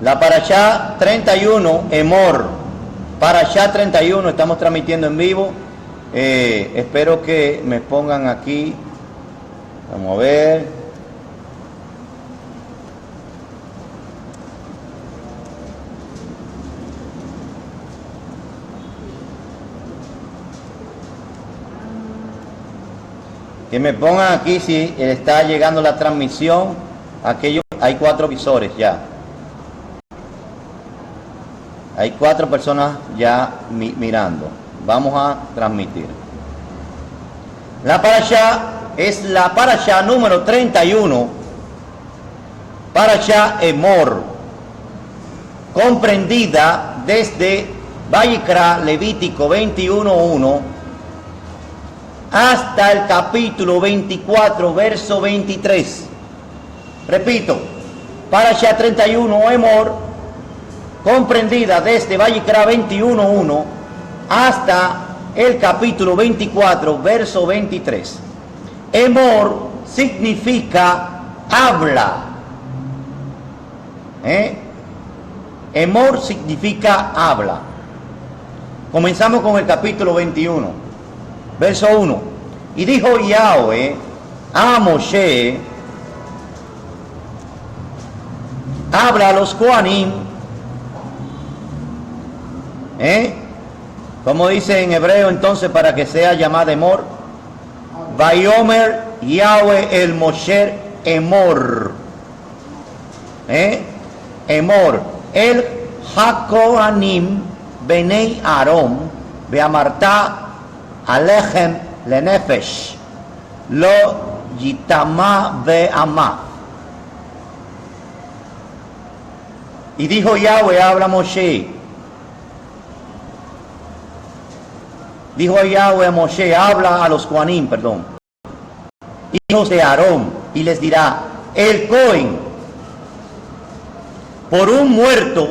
La Parashá 31, Emor. Parashá 31, estamos transmitiendo en vivo. Espero que me pongan aquí. Vamos a ver. Que me pongan aquí si está llegando la transmisión. Hay 4 visores ya. Hay 4 personas ya mirando. Vamos a transmitir. La Parashá es la Parashá número 31. Parashá Emor. Comprendida desde Vayikra, Levítico 21:1 hasta el capítulo 24, verso 23. Repito, Parashá 31, Emor, comprendida desde Vayikra 21:1 hasta el capítulo 24, verso 23. Emor significa habla. Emor significa habla. Comenzamos con el capítulo 21, verso 1. Y dijo Yahweh a Moshe: habla a los Kohanim. Como dice en hebreo entonces para que sea llamada Emor. Vayomer Yahweh el Moshe Emor. Emor. El HaKohanim Benei Aarón Beamarta Alechem Lenefesh Lo Yitama Be'ama. Y dijo Yahweh, habla Moshe. Dijo Yahweh a Moshe, habla a los Kohanim, hijos de Aarón, y les dirá: el Cohen, por un muerto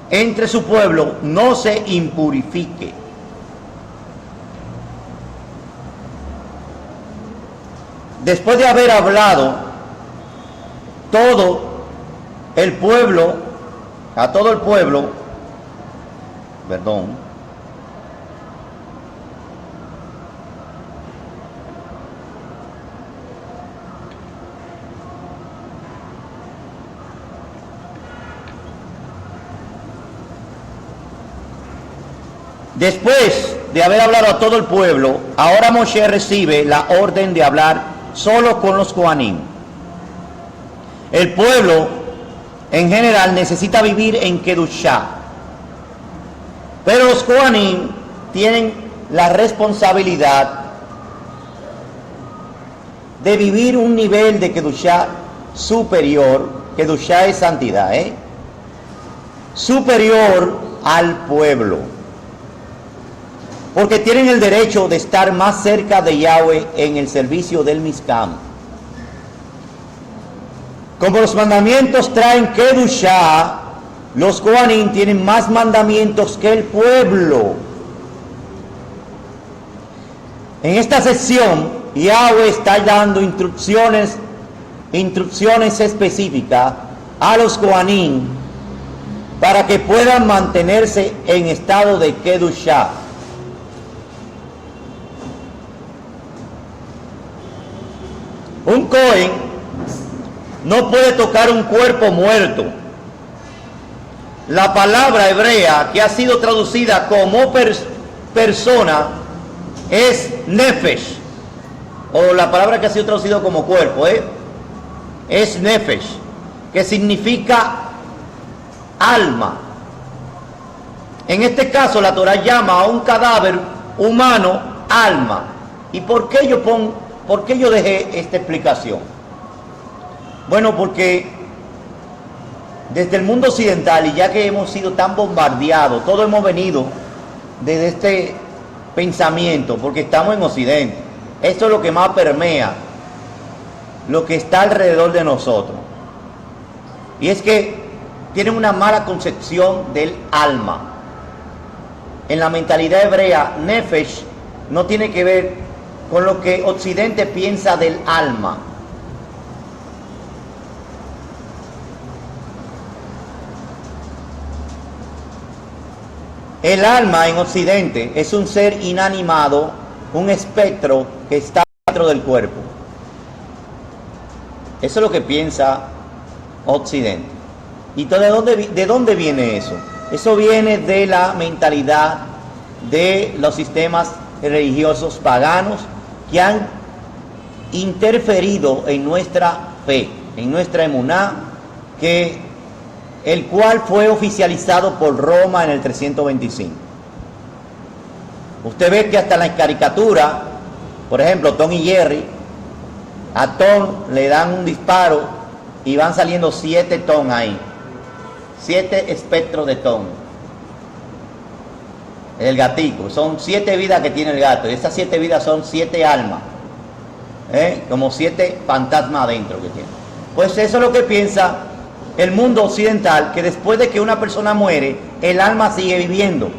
entre su pueblo, no se impurifique. Después de haber hablado todo el pueblo, a todo el pueblo, después de haber hablado a todo el pueblo, ahora Moshe recibe la orden de hablar solo con los Kohanim. El pueblo en general necesita vivir en Kedushá, pero los Kohanim tienen la responsabilidad de vivir un nivel de Kedushá superior. Kedushá es santidad, superior al pueblo, porque tienen el derecho de estar más cerca de Yahweh en el servicio del Mizkan. Como los mandamientos traen Kedushá, los Kohanim tienen más mandamientos que el pueblo. En esta sección, Yahweh está dando instrucciones específicas a los Kohanim para que puedan mantenerse en estado de Kedushá. Un Cohen no puede tocar un cuerpo muerto. La palabra hebrea que ha sido traducida como persona es nefesh, o la palabra que ha sido traducida como cuerpo es nefesh, que significa alma. En este caso la Torah llama a un cadáver humano alma. ¿Y por qué yo dejé esta explicación? Bueno, porque desde el mundo occidental, y ya que hemos sido tan bombardeados, todos hemos venido desde este pensamiento, porque estamos en Occidente. Esto es lo que más permea lo que está alrededor de nosotros. Y es que tienen una mala concepción del alma. En la mentalidad hebrea, nefesh no tiene que ver con lo que Occidente piensa del alma. El alma en Occidente es un ser inanimado, un espectro que está dentro del cuerpo. Eso es lo que piensa Occidente. ¿Y de dónde viene eso? Eso viene de la mentalidad de los sistemas religiosos paganos que han interferido en nuestra fe, en nuestra emuná, el cual fue oficializado por Roma en el 325. Usted ve que hasta en la caricatura, por ejemplo, Tom y Jerry, a Tom le dan un disparo y van saliendo 7 Tom ahí, 7 espectros de Tom. El gatico, son 7 vidas que tiene el gato, y esas 7 vidas son 7 almas, como 7 fantasmas adentro que tiene. Pues eso es lo que piensa el mundo occidental, que después de que una persona muere, el alma sigue viviendo,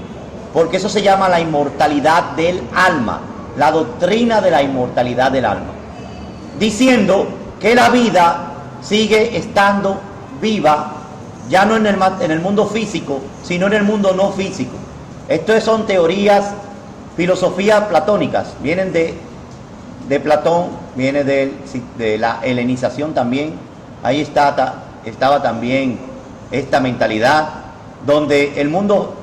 porque eso se llama la inmortalidad del alma, la doctrina de la inmortalidad del alma, diciendo que la vida sigue estando viva, ya no en el mundo físico, sino en el mundo no físico. Estas son teorías, filosofías platónicas, vienen de Platón, viene de la helenización también. Ahí estaba también esta mentalidad, donde el mundo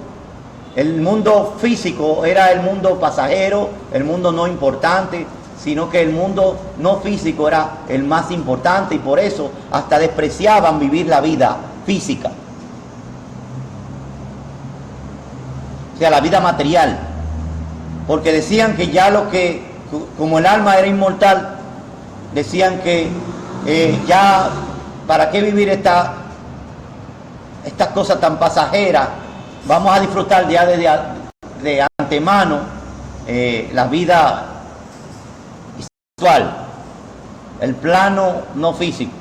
físico era el mundo pasajero, el mundo no importante, sino que el mundo no físico era el más importante, y por eso hasta despreciaban vivir la vida física, o sea, la vida material, porque decían que ya como el alma era inmortal, decían que ya para qué vivir estas cosas tan pasajeras, vamos a disfrutar ya de antemano la vida espiritual, el plano no físico.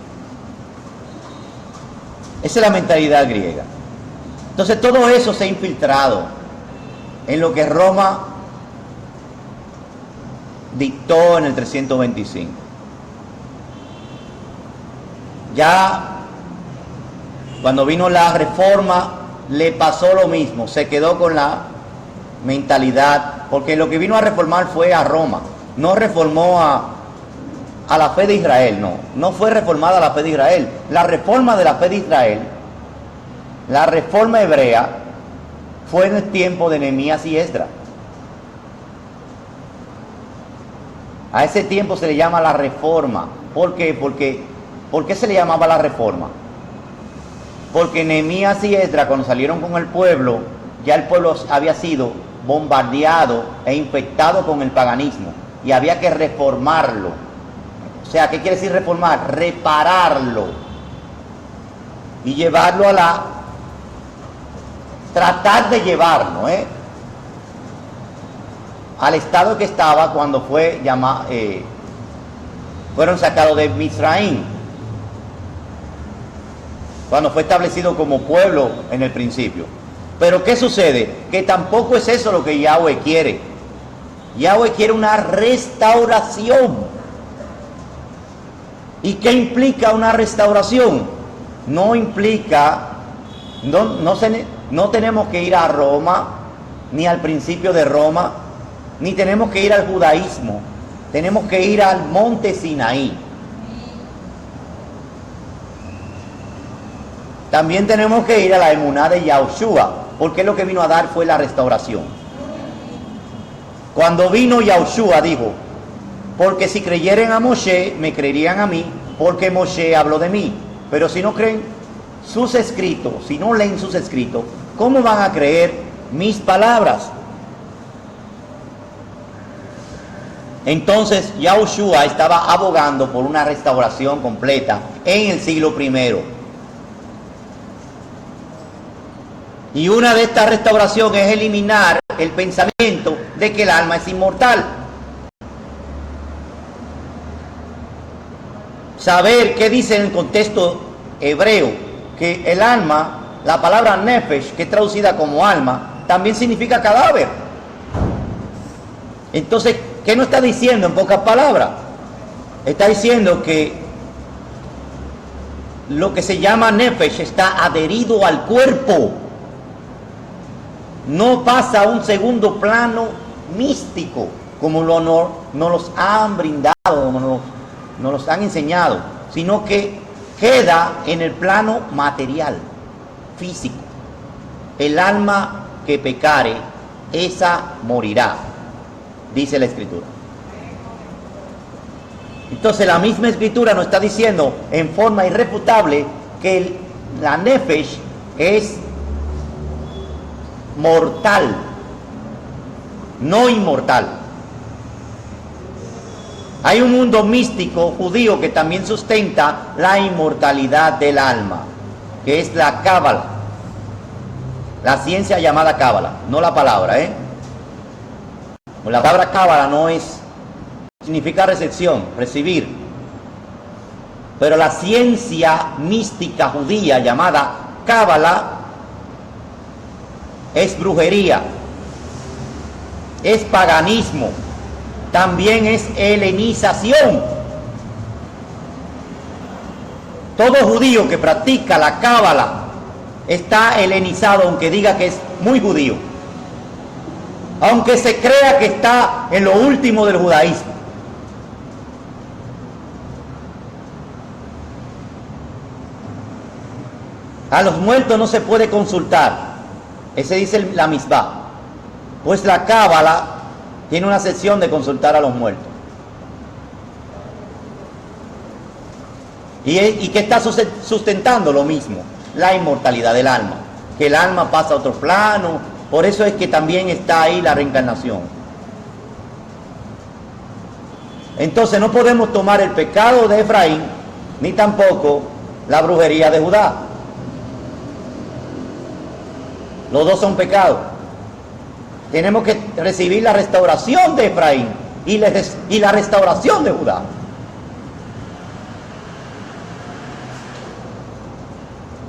Esa es la mentalidad griega. Entonces todo eso se ha infiltrado en lo que Roma dictó en el 325. Ya cuando vino la reforma le pasó lo mismo, se quedó con la mentalidad, porque lo que vino a reformar fue a Roma, no reformó a la fe de Israel, no fue reformada la fe de Israel. La reforma de la fe de Israel, la reforma hebrea, fue en el tiempo de Nehemías y Esdras. A ese tiempo se le llama la reforma. ¿Por qué? ¿Por qué se le llamaba la reforma? Porque Nehemías y Esdras, cuando salieron con el pueblo, ya el pueblo había sido bombardeado e infectado con el paganismo, y había que reformarlo. O sea, ¿qué quiere decir reformar? Repararlo y llevarlo tratar de llevarlo al estado que estaba cuando fueron sacados de Misraín, cuando fue establecido como pueblo en el principio. Pero ¿qué sucede? Que tampoco es eso lo que Yahweh quiere. Yahweh quiere una restauración. ¿Y qué implica una restauración? No implica, no tenemos que ir a Roma, ni al principio de Roma, ni tenemos que ir al judaísmo, tenemos que ir al monte Sinaí. También tenemos que ir a la emuná de Yahushua, porque lo que vino a dar fue la restauración. Cuando vino Yahushua dijo: porque si creyeren a Moshe, me creerían a mí, porque Moshe habló de mí. Pero si no creen sus escritos, si no leen sus escritos, ¿cómo van a creer mis palabras? Entonces Yahushua estaba abogando por una restauración completa en el siglo I. Y una de estas restauraciones es eliminar el pensamiento de que el alma es inmortal. Saber qué dice en el contexto hebreo, que el alma, la palabra nefesh, que es traducida como alma, también significa cadáver. Entonces, ¿qué nos está diciendo en pocas palabras? Está diciendo que lo que se llama nefesh está adherido al cuerpo. no pasa a un segundo plano místico, como nos los han brindado, como nos los han enseñado, sino que queda en el plano material, físico. El alma que pecare, esa morirá, dice la Escritura. Entonces la misma Escritura nos está diciendo en forma irrefutable que la nefesh es mortal, no inmortal. Hay un mundo místico judío que también sustenta la inmortalidad del alma, que es la cábala, la ciencia llamada cábala, no la palabra, La palabra cábala no es, significa recepción, recibir. Pero la ciencia mística judía llamada cábala es brujería, es paganismo, también es helenización. Todo judío que practica la cábala está helenizado, aunque diga que es muy judío, aunque se crea que está en lo último del judaísmo. A los muertos no se puede consultar, ese dice la Misbah, pues la cábala tiene una sección de consultar a los muertos. ¿Y qué está sustentando? Lo mismo, la inmortalidad del alma, que el alma pasa a otro plano. Por eso es que también está ahí la reencarnación. Entonces no podemos tomar el pecado de Efraín, ni tampoco la brujería de Judá. Los dos son pecados. Tenemos que recibir la restauración de Efraín y la restauración de Judá.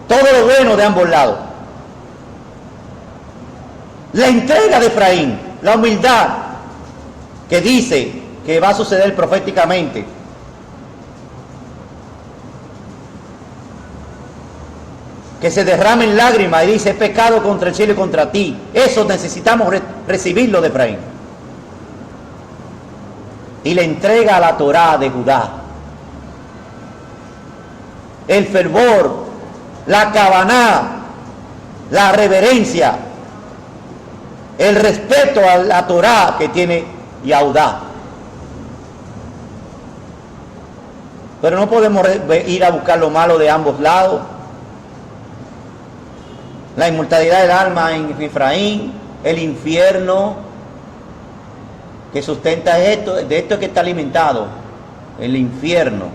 Todo lo bueno de ambos lados. La entrega de Efraín, la humildad que dice que va a suceder proféticamente. Que se derramen lágrimas y dice: he pecado contra el cielo y contra ti. Eso necesitamos recibirlo de Efraín. Y le entrega a la Torá de Judá. El fervor, la kavaná, la reverencia, el respeto a la Torá que tiene Yahudá. Pero no podemos ir a buscar lo malo de ambos lados. La inmortalidad del alma en Efraín, el infierno que sustenta esto, de esto que está alimentado, el infierno,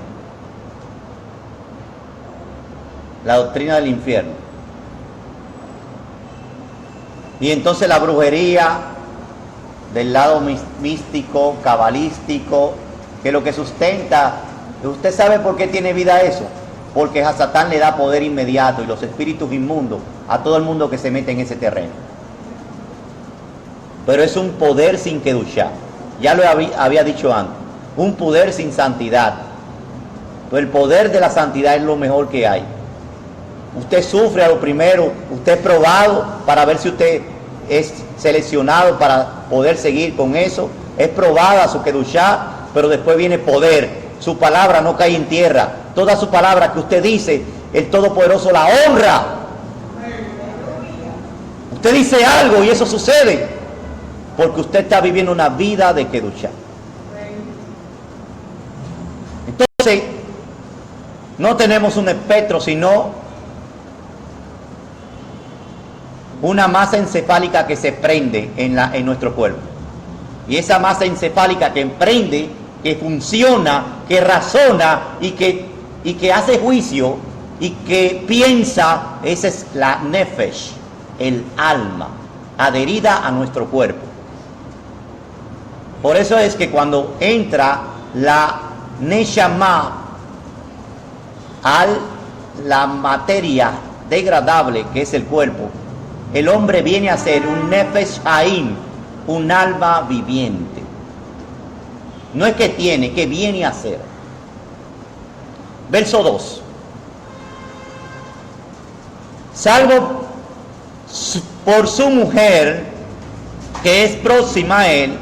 la doctrina del infierno. Y entonces la brujería del lado místico, cabalístico, que lo que sustenta, ¿usted sabe por qué tiene vida eso? Porque a Satán le da poder inmediato y los espíritus inmundos a todo el mundo que se mete en ese terreno. Pero es un poder sin kedushá. Ya lo había dicho antes. Un poder sin santidad. Pero el poder de la santidad es lo mejor que hay. Usted sufre a lo primero, usted es probado para ver si usted es seleccionado para poder seguir con eso. Es probada su kedushá, pero después viene poder. Su palabra no cae en tierra. Toda su palabra que usted dice, el Todopoderoso la honra. Usted dice algo y eso sucede porque usted está viviendo una vida de kedushá. Entonces, no tenemos un espectro, sino una masa encefálica que se prende en nuestro cuerpo. Y esa masa encefálica que prende, que funciona, que razona y que hace juicio y que piensa, esa es la nefesh, el alma, adherida a nuestro cuerpo. Por eso es que cuando entra la neshama a la materia degradable que es el cuerpo, el hombre viene a ser un nefesh haim, un alma viviente. No es que tiene, que viene a ser. Verso 2. Salvo por su mujer, que es próxima a él,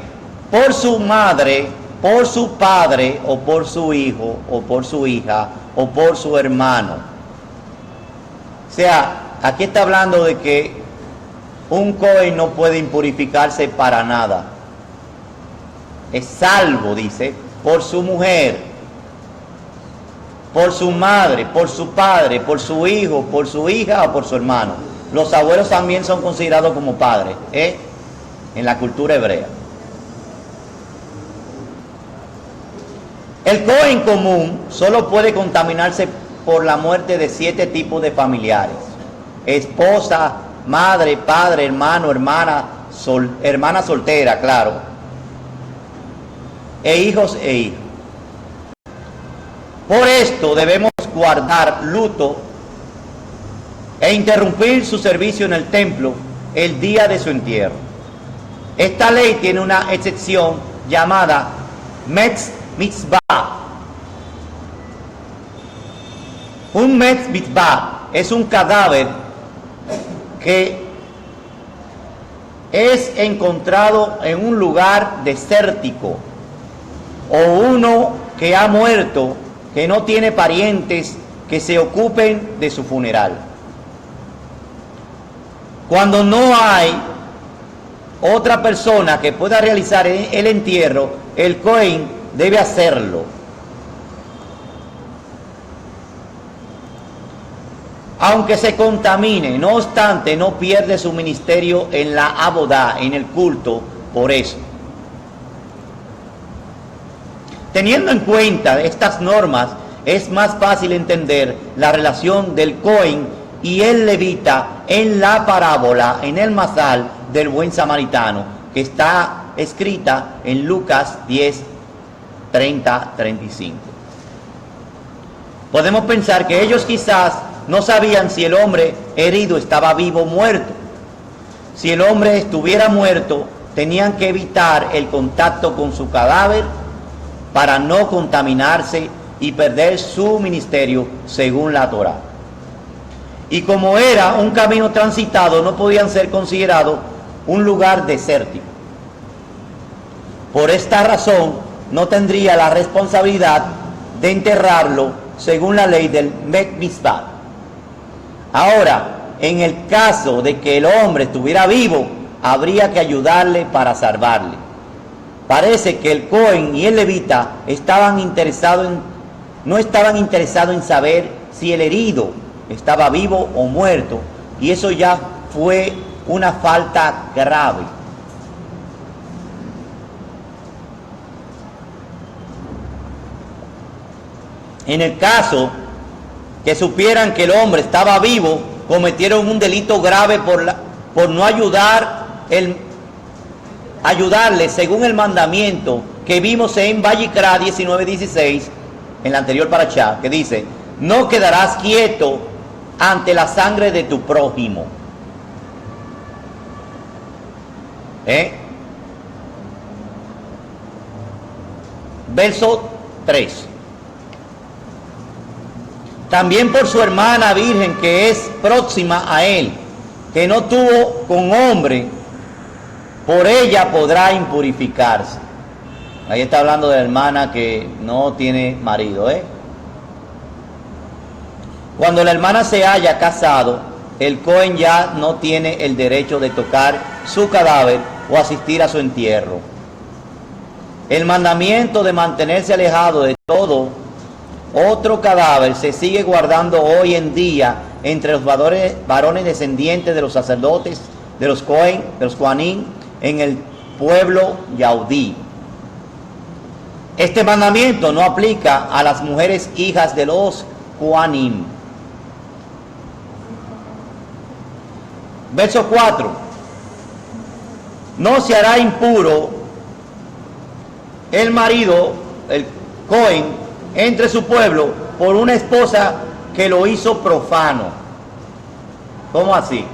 por su madre, por su padre, o por su hijo, o por su hija, o por su hermano. O sea, aquí está hablando de que un Cohen no puede impurificarse para nada. Es salvo, dice, por su mujer, por su madre, por su padre, por su hijo, por su hija o por su hermano. Los abuelos también son considerados como padres, en la cultura hebrea. El Cohen común solo puede contaminarse por la muerte de 7 tipos de familiares: esposa, madre, padre, hermano, hermana, hermana soltera, claro, e hijos e hijas. Por esto debemos guardar luto e interrumpir su servicio en el templo el día de su entierro. Esta ley tiene una excepción llamada Metz Mitzvah. Un Metz Mitzvah es un cadáver que es encontrado en un lugar desértico, o uno que ha muerto, que no tiene parientes que se ocupen de su funeral. Cuando no hay otra persona que pueda realizar el entierro, el Cohen debe hacerlo. Aunque se contamine, no obstante, no pierde su ministerio en la abodá, en el culto, por eso. Teniendo en cuenta estas normas, es más fácil entender la relación del Cohen y el levita en la parábola, en el masal del buen samaritano, que está escrita en Lucas 10, 30, 35. Podemos pensar que ellos quizás no sabían si el hombre herido estaba vivo o muerto. Si el hombre estuviera muerto, tenían que evitar el contacto con su cadáver para no contaminarse y perder su ministerio según la Torá. Y como era un camino transitado, no podían ser considerados un lugar desértico. Por esta razón, no tendría la responsabilidad de enterrarlo según la ley del Met Mitzvah. Ahora, en el caso de que el hombre estuviera vivo, habría que ayudarle para salvarle. Parece que el Cohen y el levita no estaban interesados en saber si el herido estaba vivo o muerto, y eso ya fue una falta grave. En el caso que supieran que el hombre estaba vivo, cometieron un delito grave por no ayudarle según el mandamiento que vimos en Vayikra 19:16, en la anterior parashá, que dice: no quedarás quieto ante la sangre de tu prójimo. Verso 3. También por su hermana virgen, que es próxima a él, que no tuvo con hombre, por ella podrá impurificarse. Ahí está hablando de la hermana que no tiene marido. Cuando la hermana se haya casado, el Cohen ya no tiene el derecho de tocar su cadáver o asistir a su entierro. El mandamiento de mantenerse alejado de todo otro cadáver se sigue guardando hoy en día entre los varones descendientes de los sacerdotes, de los Cohen, de los Kohanim, en el pueblo Yahudí. Este mandamiento no aplica a las mujeres hijas de los Kohanim. Verso 4. No se hará impuro el marido, el Cohen, entre su pueblo por una esposa que lo hizo profano. ¿Cómo así?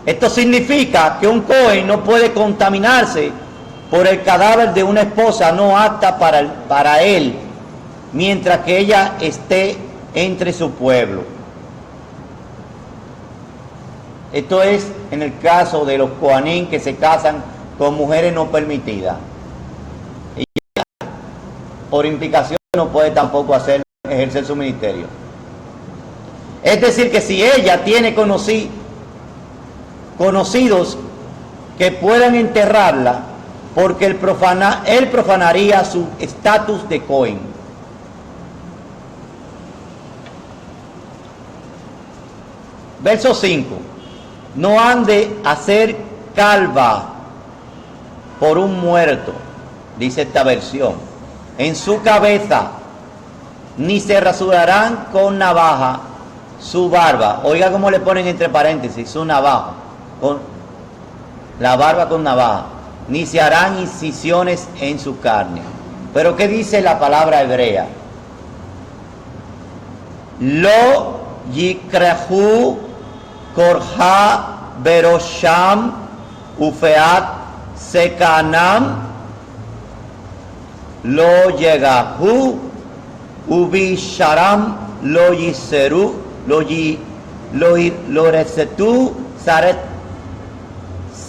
Esto significa que un Cohen no puede contaminarse por el cadáver de una esposa no apta para él, mientras que ella esté entre su pueblo. Esto es en el caso de los Kohanim que se casan con mujeres no permitidas. Y por implicación no puede tampoco ejercer su ministerio. Es decir, que si ella tiene conocidos que puedan enterrarla, porque él profanaría su estatus de Cohen. Verso 5. No han de hacer calva por un muerto, dice esta versión, en su cabeza, ni se rasurarán con navaja su barba. Oiga cómo le ponen entre paréntesis, su navaja, con la barba con navaja, ni se harán incisiones en su carne. Pero ¿qué dice la palabra hebrea? Lo yikrehu korha berosham ufeat sekanam lo yegahu ubisharam lo yiseru lo resetu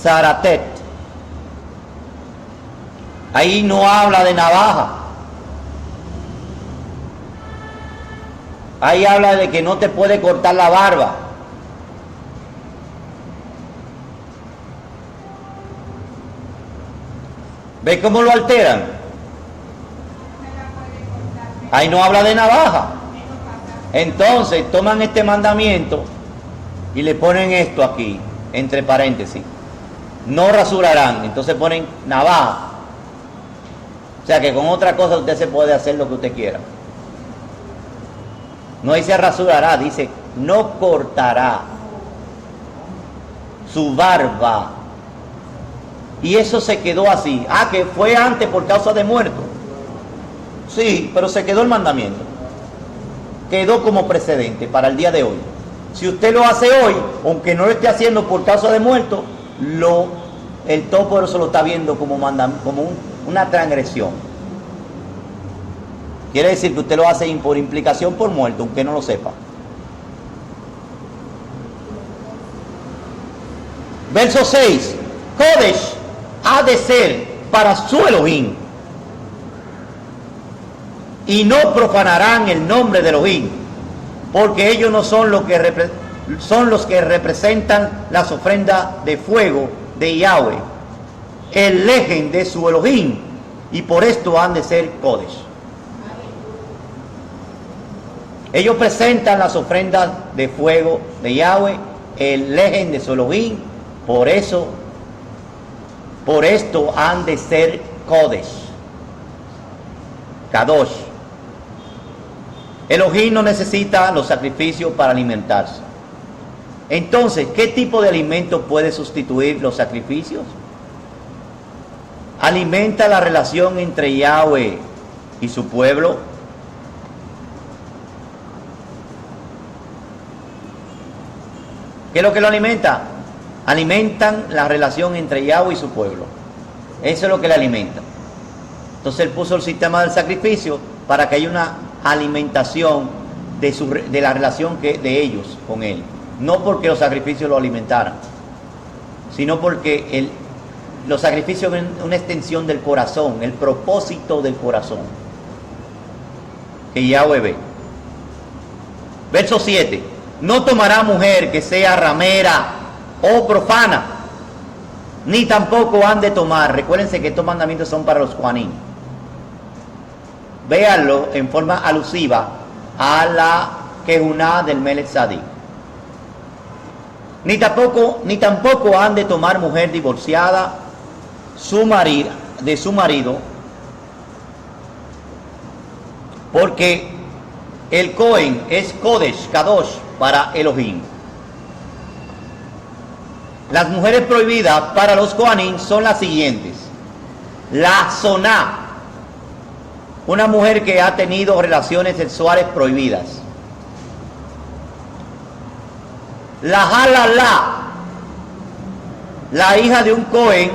saratet. Ahí no habla de navaja. Ahí habla de que no te puede cortar la barba. ¿Ves cómo lo alteran? Ahí no habla de navaja. Entonces toman este mandamiento y le ponen esto aquí, entre paréntesis. No rasurarán. Entonces ponen navaja. O sea que con otra cosa usted se puede hacer lo que usted quiera. No dice rasurará, dice no cortará su barba. Y eso se quedó así. Ah, que fue antes por causa de muerto. Sí, pero se quedó el mandamiento. Quedó como precedente para el día de hoy. Si usted lo hace hoy, aunque no lo esté haciendo por causa de muerto, el Todopoderoso lo está viendo como una transgresión. Quiere decir que usted lo hace por implicación por muerto, aunque no lo sepa. Verso 6. Kodesh ha de ser para su Elohim, y no profanarán el nombre de Elohim, porque ellos no son los que representan las ofrendas de fuego de Yahweh, el lejen de su Elohim, y por esto han de ser Kodesh. Ellos presentan las ofrendas de fuego de Yahweh, el lejen de su Elohim, por esto han de ser Kodesh, Kadosh. Elohim no necesita los sacrificios para alimentarse. Entonces, ¿qué tipo de alimento puede sustituir los sacrificios? ¿Alimenta la relación entre Yahweh y su pueblo? ¿Qué es lo que lo alimenta? Alimentan la relación entre Yahweh y su pueblo. Eso es lo que le alimenta. Entonces él puso el sistema del sacrificio para que haya una alimentación de la relación de ellos con él. No porque los sacrificios lo alimentaran, sino porque los sacrificios son una extensión del corazón, el propósito del corazón que Yahweh ve. Verso 7. No tomará mujer que sea ramera o profana, ni tampoco han de tomar. Recuérdense que estos mandamientos son para los Kohanim. Véanlo en forma alusiva a la Kehuná del Melech Tzaddik. Ni tampoco han de tomar mujer divorciada de su marido, porque el Cohen es Kodesh, Kadosh para Elohim. Las mujeres prohibidas para los Kohanim son las siguientes: la Zoná, una mujer que ha tenido relaciones sexuales prohibidas; la Halalá, la hija de un Cohen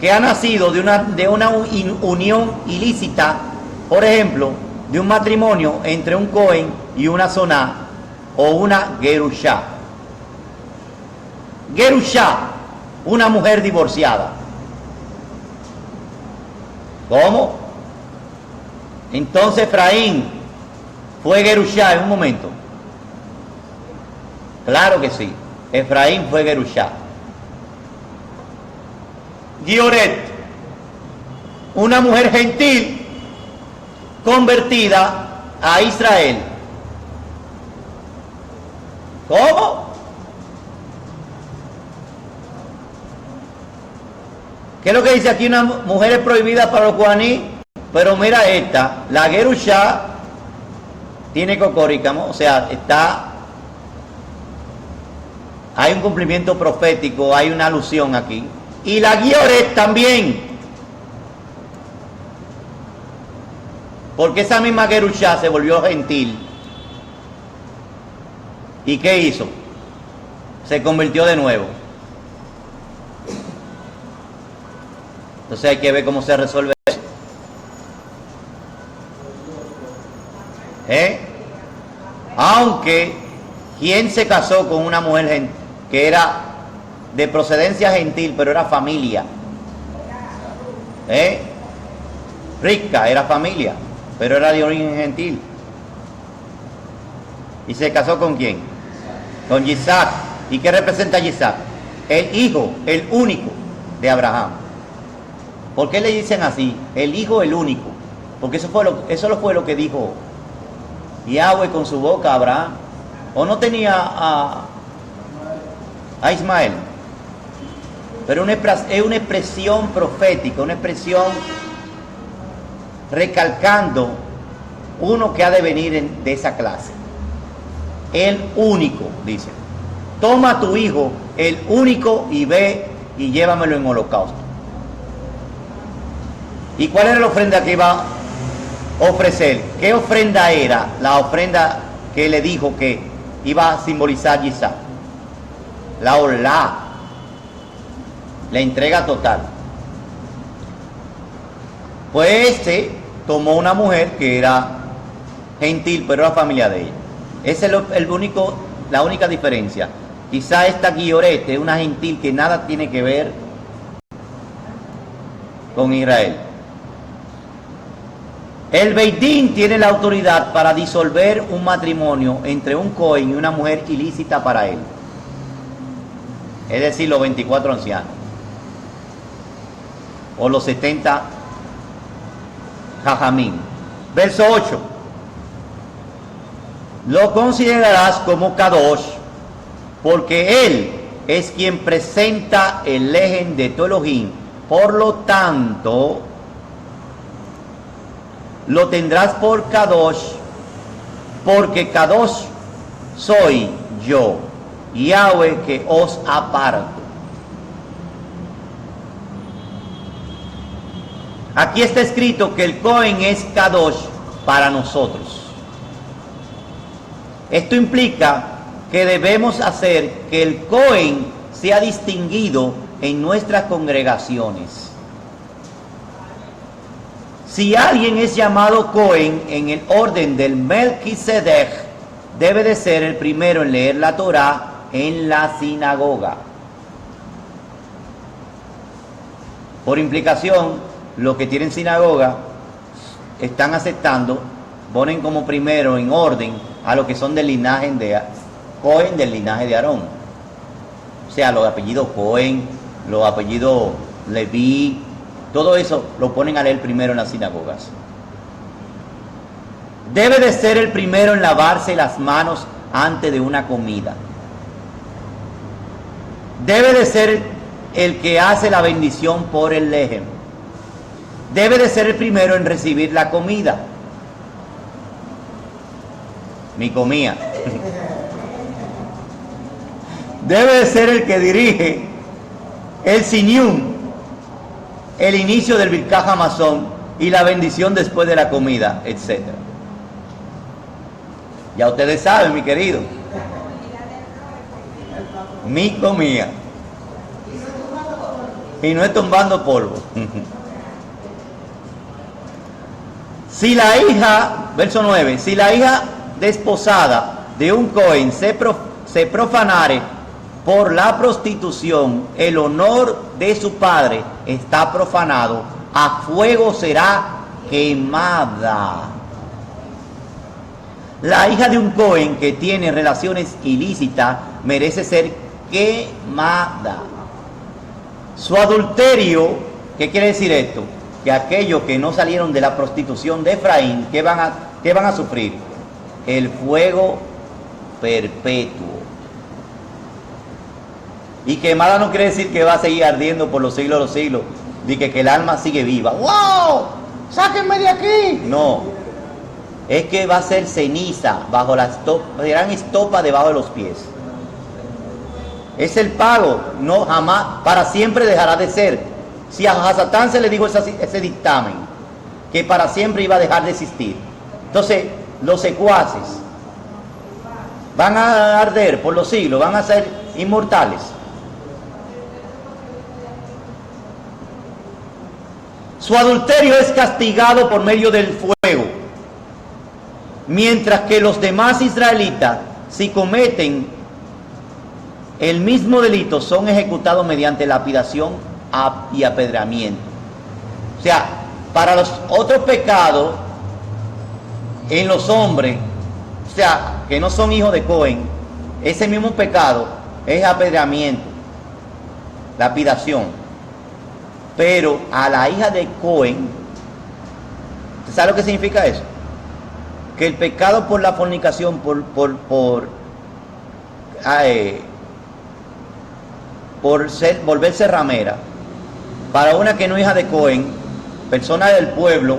que ha nacido de una unión ilícita, por ejemplo, de un matrimonio entre un Cohen y una Zoná o una Gerushá. Gerushá, una mujer divorciada. ¿Cómo? Entonces Efraín fue Gerushá en un momento. Claro que sí, Efraín fue Gerushá. Gioret, una mujer gentil convertida a Israel. ¿Cómo? ¿Qué es lo que dice aquí? Una mujer es prohibida para los guaní, pero mira esta, la Gerushá tiene cocoricamo, o sea, hay un cumplimiento profético, hay una alusión aquí. Y la Gioret también, porque esa misma Gerushá se volvió gentil. ¿Y qué hizo? Se convirtió de nuevo. Entonces hay que ver cómo se resuelve eso. Aunque, ¿quién se casó con una mujer que era de procedencia gentil, pero era familia? Rica, era familia, pero era de origen gentil. ¿Y se casó con quién? Con Isaac. ¿Y qué representa Isaac? El hijo, el único de Abraham. ¿Por qué le dicen así? El hijo, el único. Porque eso fue lo que dijo Yahweh con su boca a Abraham. ¿O no tenía a Ismael? Pero es una expresión profética, una expresión recalcando uno que ha de venir de esa clase. El único, dice. Toma a tu hijo, el único, y ve y llévamelo en holocausto. ¿Y cuál era la ofrenda que iba a ofrecer? ¿Qué ofrenda era? La ofrenda que le dijo que iba a simbolizar Isaac. La olá, la entrega total. Pues tomó una mujer que era gentil, pero era familia de ella. Esa es la única diferencia. Quizá esta Gioret es una gentil que nada tiene que ver con Israel. El Beit Din tiene la autoridad para disolver un matrimonio entre un Cohen y una mujer ilícita para él. Es decir, los 24 ancianos. O los 70 Jajamín. Verso 8. Lo considerarás como Kadosh, porque él es quien presenta el lejen de tu Elohim. Por lo tanto, lo tendrás por Kadosh, porque Kadosh soy yo, Yahweh, que os aparto. Aquí está escrito que el Cohen es Kadosh para nosotros. Esto implica que debemos hacer que el Cohen sea distinguido en nuestras congregaciones. Si alguien es llamado Cohen en el orden del Melquisedec, debe de ser el primero en leer la Torá en la sinagoga. Por implicación, los que tienen sinagoga están aceptando, ponen como primero en orden a los que son del linaje de Cohen, del linaje de Aarón. O sea, los apellidos Cohen, los apellidos Leví, todo eso lo ponen a leer primero en las sinagogas. Debe de ser el primero en lavarse las manos antes de una comida. Debe de ser el que hace la bendición por el lejem. Debe de ser el primero en recibir la comida. Mi comida. Debe de ser el que dirige el Sinium, el inicio del Birkat Hamazon y la bendición después de la comida, etc. Ya ustedes saben, mi querido. Mi comida. Y no es tumbando polvo. Si la hija, verso 9, si la hija desposada de un Cohen se profanare por la prostitución, el honor de su padre está profanado, a fuego será quemada. La hija de un Cohen que tiene relaciones ilícitas merece ser quemada. Su adulterio, ¿qué quiere decir esto? Que aquellos que no salieron de la prostitución de Efraín, ¿qué van a sufrir? El fuego perpetuo. Y quemada no quiere decir que va a seguir ardiendo por los siglos de los siglos, ni que el alma sigue viva. ¡Wow! ¡Sáquenme de aquí! No, es que va a ser ceniza bajo la estopa, serán estopa debajo de los pies. Es el pago, no jamás, para siempre dejará de ser. Si a Satán se le dijo ese dictamen, que para siempre iba a dejar de existir. Entonces, los secuaces van a arder por los siglos, van a ser inmortales. Su adulterio es castigado por medio del fuego, mientras que los demás israelitas, si cometen el mismo delito, son ejecutados mediante lapidación y apedreamiento. O sea, para los otros pecados en los hombres, o sea, que no son hijos de Cohen, ese mismo pecado es apedreamiento, lapidación. Pero a la hija de Cohen, ¿sabe lo que significa eso? Que el pecado por la fornicación, por volverse ramera, para una que no es hija de Cohen, persona del pueblo,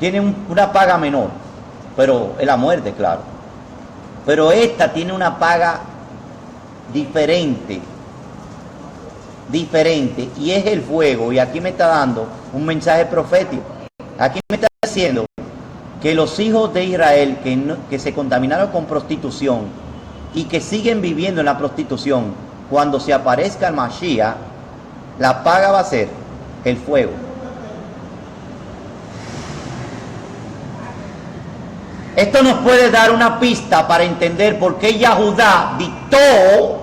tiene una paga menor, pero es la muerte, claro. Pero esta tiene una paga diferente, y es el fuego. Y aquí me está dando un mensaje profético. Aquí me está diciendo que los hijos de Israel que se contaminaron con prostitución y que siguen viviendo en la prostitución, cuando se aparezca el Mashiach, la paga va a ser el fuego. Esto nos puede dar una pista para entender por qué Yahudá dictó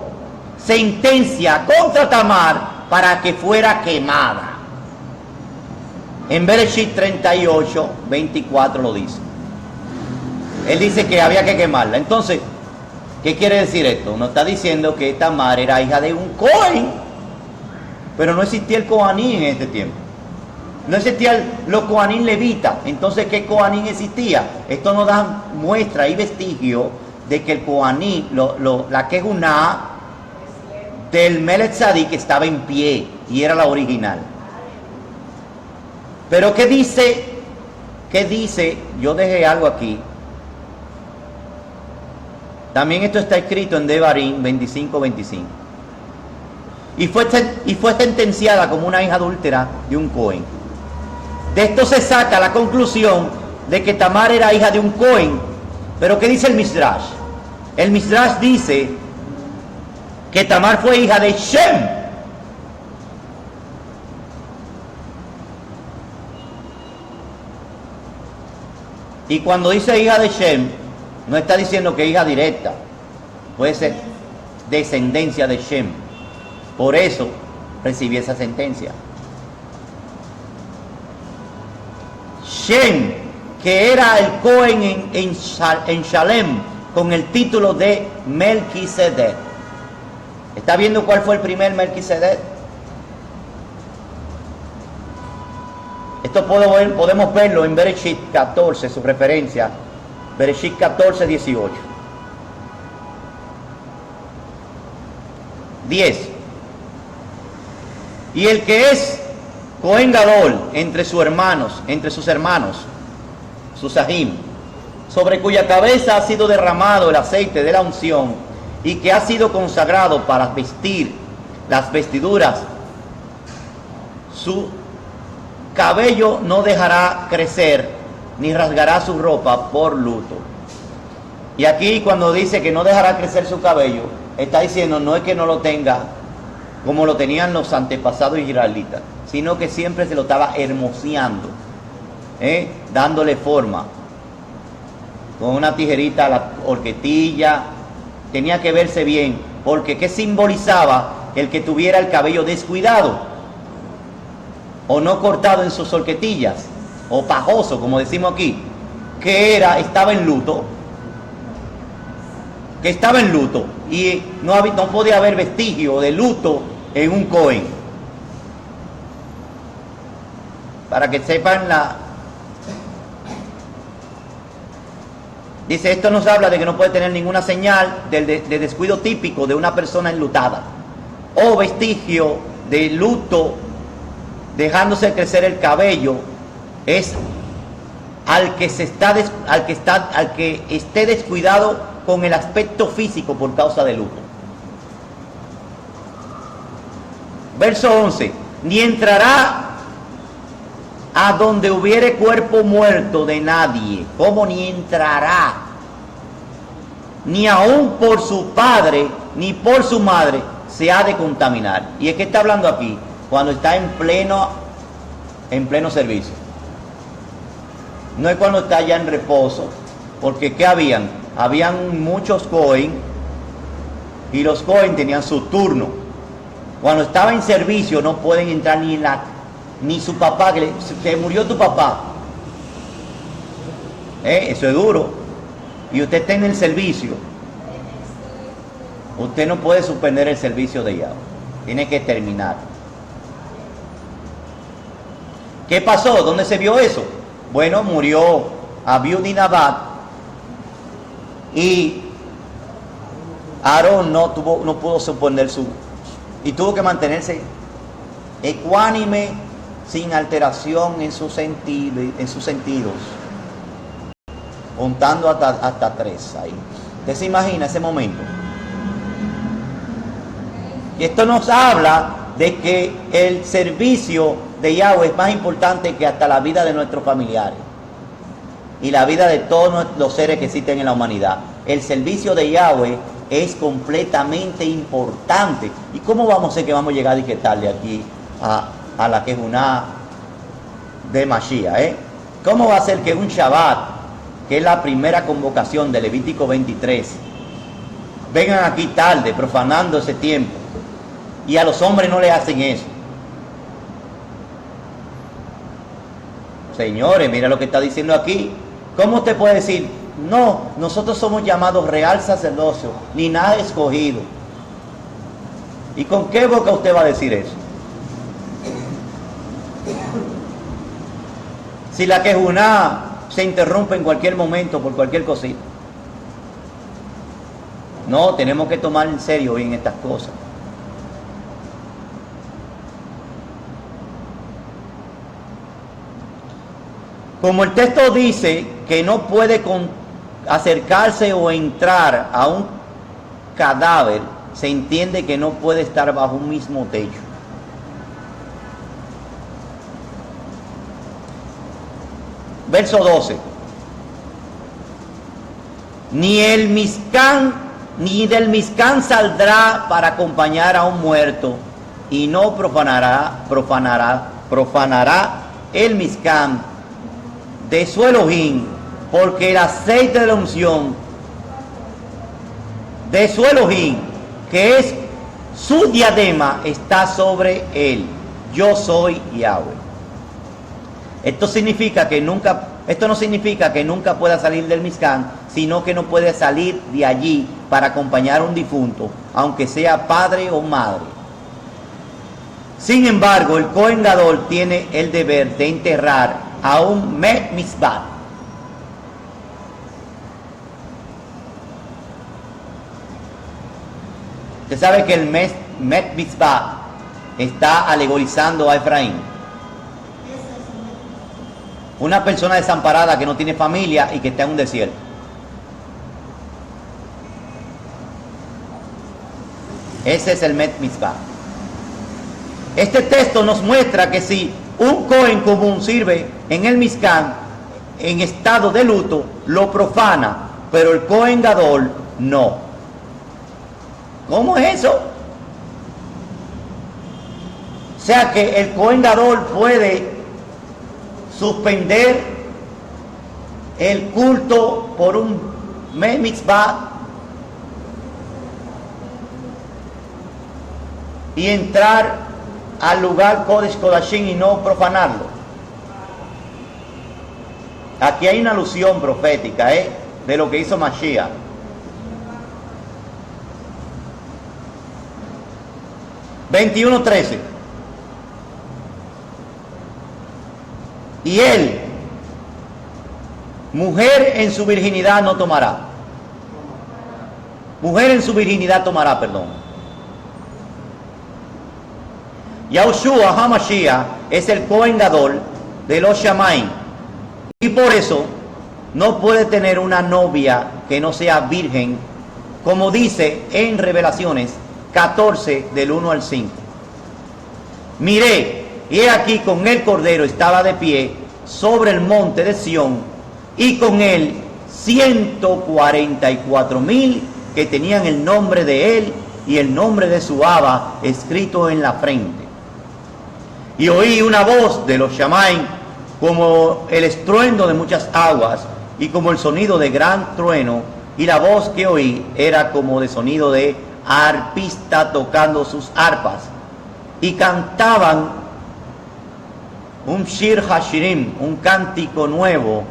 sentencia contra Tamar para que fuera quemada. En Bereshit 38, 24 lo dice. Él dice que había que quemarla. Entonces, ¿qué quiere decir esto? Nos está diciendo que Tamar era hija de un Cohen, pero no existía el Cohanín en este tiempo. No existían los Cohanín levitas. Entonces, ¿qué Cohanín existía? Esto nos da muestra y vestigio de que el Cohanín, la Kejuná del Melech Tzadik estaba en pie y era la original. Pero ¿qué dice? ¿Qué dice? Yo dejé algo aquí. También esto está escrito en Devarim 25:25. Y fue sentenciada como una hija adúltera de un Cohen. De esto se saca la conclusión de que Tamar era hija de un Cohen. Pero ¿qué dice el Midrash? El Midrash dice que Tamar fue hija de Shem. Y cuando dice hija de Shem, no está diciendo que hija directa, puede ser descendencia de Shem. Por eso recibió esa sentencia. Shem, que era el Cohen en Shalem, con el título de Melquisedec. ¿Está viendo cuál fue el primer Melquisedec? Esto podemos verlo en Bereshit 14, su referencia. Bereshit 14, 18. 10. Y el que es Cohen Gadol entre sus hermanos, sus ahim, sobre cuya cabeza ha sido derramado el aceite de la unción y que ha sido consagrado para vestir las vestiduras, su cabello no dejará crecer ni rasgará su ropa por luto. Y aquí cuando dice que no dejará crecer su cabello, está diciendo no es que no lo tenga como lo tenían los antepasados israelitas, sino que siempre se lo estaba hermoseando, dándole forma con una tijerita a la horquetilla. Tenía que verse bien. porque ¿qué simbolizaba el que tuviera el cabello descuidado o no cortado en sus horquetillas o pajoso, como decimos aquí? Que estaba en luto, y no podía haber vestigio de luto en un Cohen. Para que sepan dice, esto nos habla de que no puede tener ninguna señal de descuido típico de una persona enlutada o vestigio de luto dejándose crecer el cabello. Es al que esté descuidado con el aspecto físico por causa de luto. Verso 11: ni entrará a donde hubiere cuerpo muerto de nadie. ¿Cómo ni entrará? Ni aun por su padre ni por su madre se ha de contaminar. ¿Y es que está hablando aquí? Cuando está en pleno servicio. No es cuando está ya en reposo, porque ¿qué habían? Habían muchos Cohen, y los Cohen tenían su turno. Cuando estaba en servicio no pueden entrar ni su papá, que se murió tu papá. Eso es duro. Y usted está en el servicio. Usted no puede suspender el servicio de Yahweh. Tiene que terminar. ¿Qué pasó? ¿Dónde se vio eso? Bueno, murió Abiud y Nadab, y Aarón no pudo suspender y tuvo que mantenerse ecuánime, sin alteración en sus sentidos, contando hasta 3 ahí. ¿Usted se imagina ese momento? Y esto nos habla de que el servicio de Yahweh es más importante que hasta la vida de nuestros familiares y la vida de todos los seres que existen en la humanidad. El servicio de Yahweh es completamente importante. ¿Y cómo vamos a ser que vamos a llegar y tarde aquí a la Kejuná de Mashiach? ¿Cómo va a ser que un Shabbat, que es la primera convocación de Levítico 23, vengan aquí tarde, profanando ese tiempo, y a los hombres no le hacen eso? Señores, mira lo que está diciendo aquí. ¿Cómo usted puede decir, no, nosotros somos llamados real sacerdocio, ni nada escogido? ¿Y con qué boca usted va a decir eso? Si la Kejuná se interrumpe en cualquier momento por cualquier cosita. No, tenemos que tomar en serio bien estas cosas. Como el texto dice que no puede acercarse o entrar a un cadáver, se entiende que no puede estar bajo un mismo techo. Verso 12. Ni del Mizcán saldrá para acompañar a un muerto, y no profanará el Mizcán de su Elohim, porque el aceite de la unción de su Elohim, que es su diadema, está sobre él. Yo soy Yahweh. Esto no significa que nunca pueda salir del Mizcán, sino que no puede salir de allí para acompañar a un difunto, aunque sea padre o madre. Sin embargo, el Cohen Gadol tiene el deber de enterrar a un Met Mitzvah. Usted sabe que el Met Mitzvah está alegorizando a Efraín, una persona desamparada que no tiene familia y que está en un desierto. Ese es el Met Mitzvah. Este texto nos muestra que si un Cohen común sirve en el Mizcán en estado de luto, lo profana, pero el Cohen Gadol no. ¿Cómo es eso? O sea que el Cohen Gadol puede suspender el culto por un Met Mitzvah. y entrar al lugar Kodesh Kodashim y no profanarlo. Aquí hay una alusión profética de lo que hizo Mashiach. (21:13) Y él, mujer en su virginidad no tomará. Mujer en su virginidad tomará, perdón. Yahushua HaMashiach es el Kohen Gadol de los Shamaim. Y por eso no puede tener una novia que no sea virgen, como dice en Revelaciones 14, del 1 al 5. Miré, y he aquí con el Cordero estaba de pie sobre el monte de Sión, y con él 144,000 que tenían el nombre de él y el nombre de su Abba escrito en la frente. Y oí una voz de los Shamaim como el estruendo de muchas aguas y como el sonido de gran trueno, y la voz que oí era como de sonido de arpista tocando sus arpas, y cantaban un Shir Hashirim, un cántico nuevo,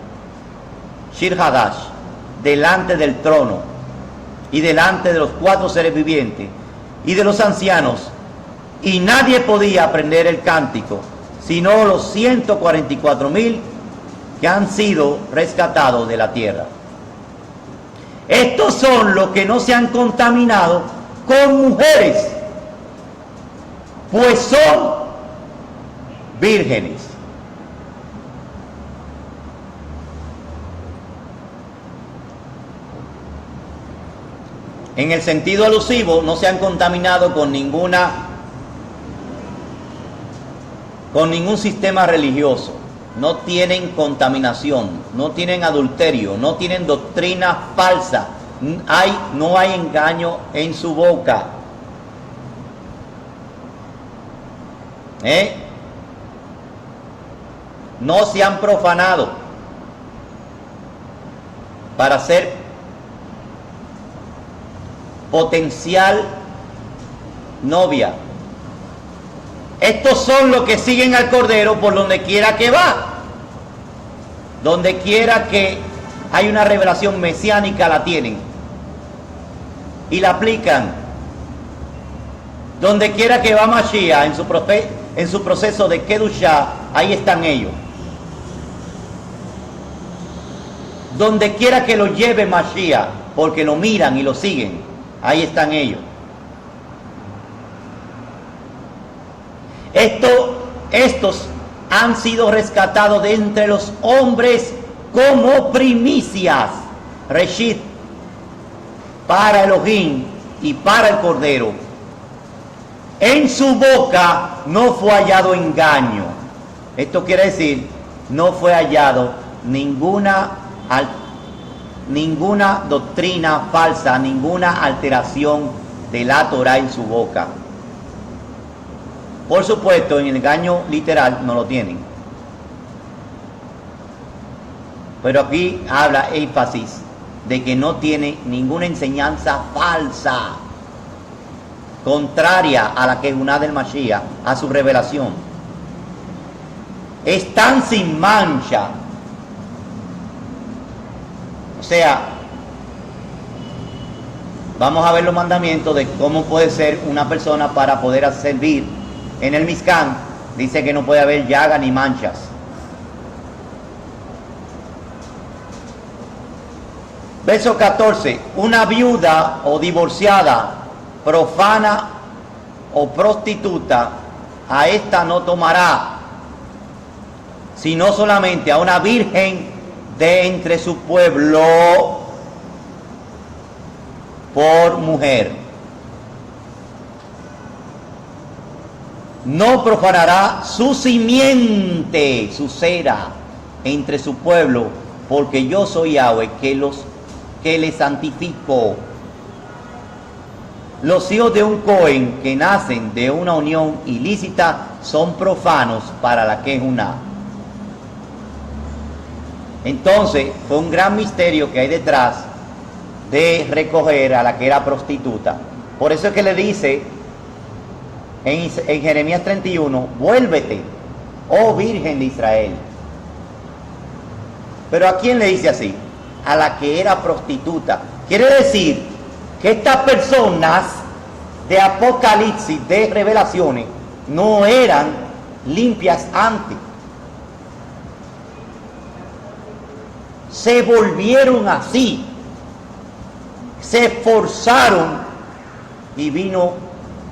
Shir Hadash, delante del trono y delante de los 4 seres vivientes y de los ancianos, y nadie podía aprender el cántico sino los 144,000 que han sido rescatados de la tierra. Estos son los que no se han contaminado con mujeres, pues son vírgenes. En el sentido alusivo, no se han contaminado con ningún sistema religioso. No tienen contaminación, no tienen adulterio, no tienen doctrina falsa, no hay engaño en su boca. No se han profanado para ser potencial novia. Estos son los que siguen al Cordero por donde quiera que va. Donde quiera que hay una revelación mesiánica, la tienen y la aplican. Donde quiera que va Mashiach en su proceso de Kedushá, ahí están ellos. Donde quiera que lo lleve Mashiach, porque lo miran y lo siguen, ahí están ellos. Estos han sido rescatados de entre los hombres como primicias, Reshit, para Elohim y para el Cordero. En su boca no fue hallado engaño. Esto quiere decir, no fue hallado ninguna doctrina falsa, ninguna alteración de la Torah en su boca. Por supuesto, en el engaño literal no lo tienen. Pero aquí habla énfasis de que no tiene ninguna enseñanza falsa, contraria a la Kejuná del Mashiach, a su revelación. Están sin mancha. O sea, vamos a ver los mandamientos de cómo puede ser una persona para poder servir. En el Mishkan dice que no puede haber llaga ni manchas. Verso 14. Una viuda o divorciada, profana o prostituta, a esta no tomará, sino solamente a una virgen de entre su pueblo por mujer. No profanará su simiente, su cera, entre su pueblo, porque yo soy Yahweh que les santifico. Los hijos de un Cohen que nacen de una unión ilícita son profanos para la Kejuná. Entonces, fue un gran misterio que hay detrás de recoger a la que era prostituta. Por eso es que le dice en Jeremías 31, vuélvete, oh Virgen de Israel. Pero ¿a quién le dice así? A la que era prostituta. Quiere decir que estas personas de Apocalipsis, de Revelaciones, no eran limpias antes. Se volvieron así, se esforzaron y vino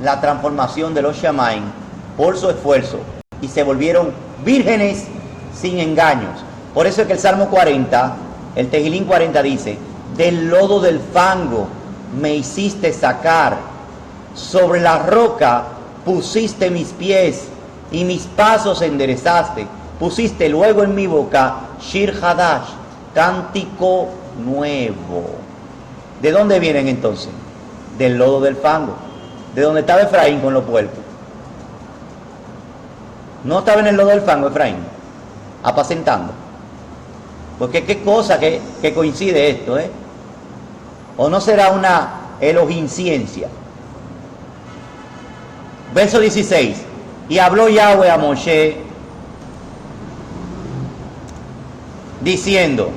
la transformación de los Shamaim por su esfuerzo y se volvieron vírgenes sin engaños. Por eso es que el Salmo 40, el Tejilín 40 dice: del lodo del fango me hiciste sacar, sobre la roca pusiste mis pies y mis pasos enderezaste. Pusiste luego en mi boca Shir Hadash, cántico nuevo. ¿De dónde vienen entonces? Del lodo del fango, de donde estaba Efraín con los puercos. No estaba en el lodo del fango Efraín, apacentando. Porque qué cosa que coincide esto, ¿eh? ¿O no será una eloginciencia? Verso 16. Y habló Yahweh a Moshe diciendo: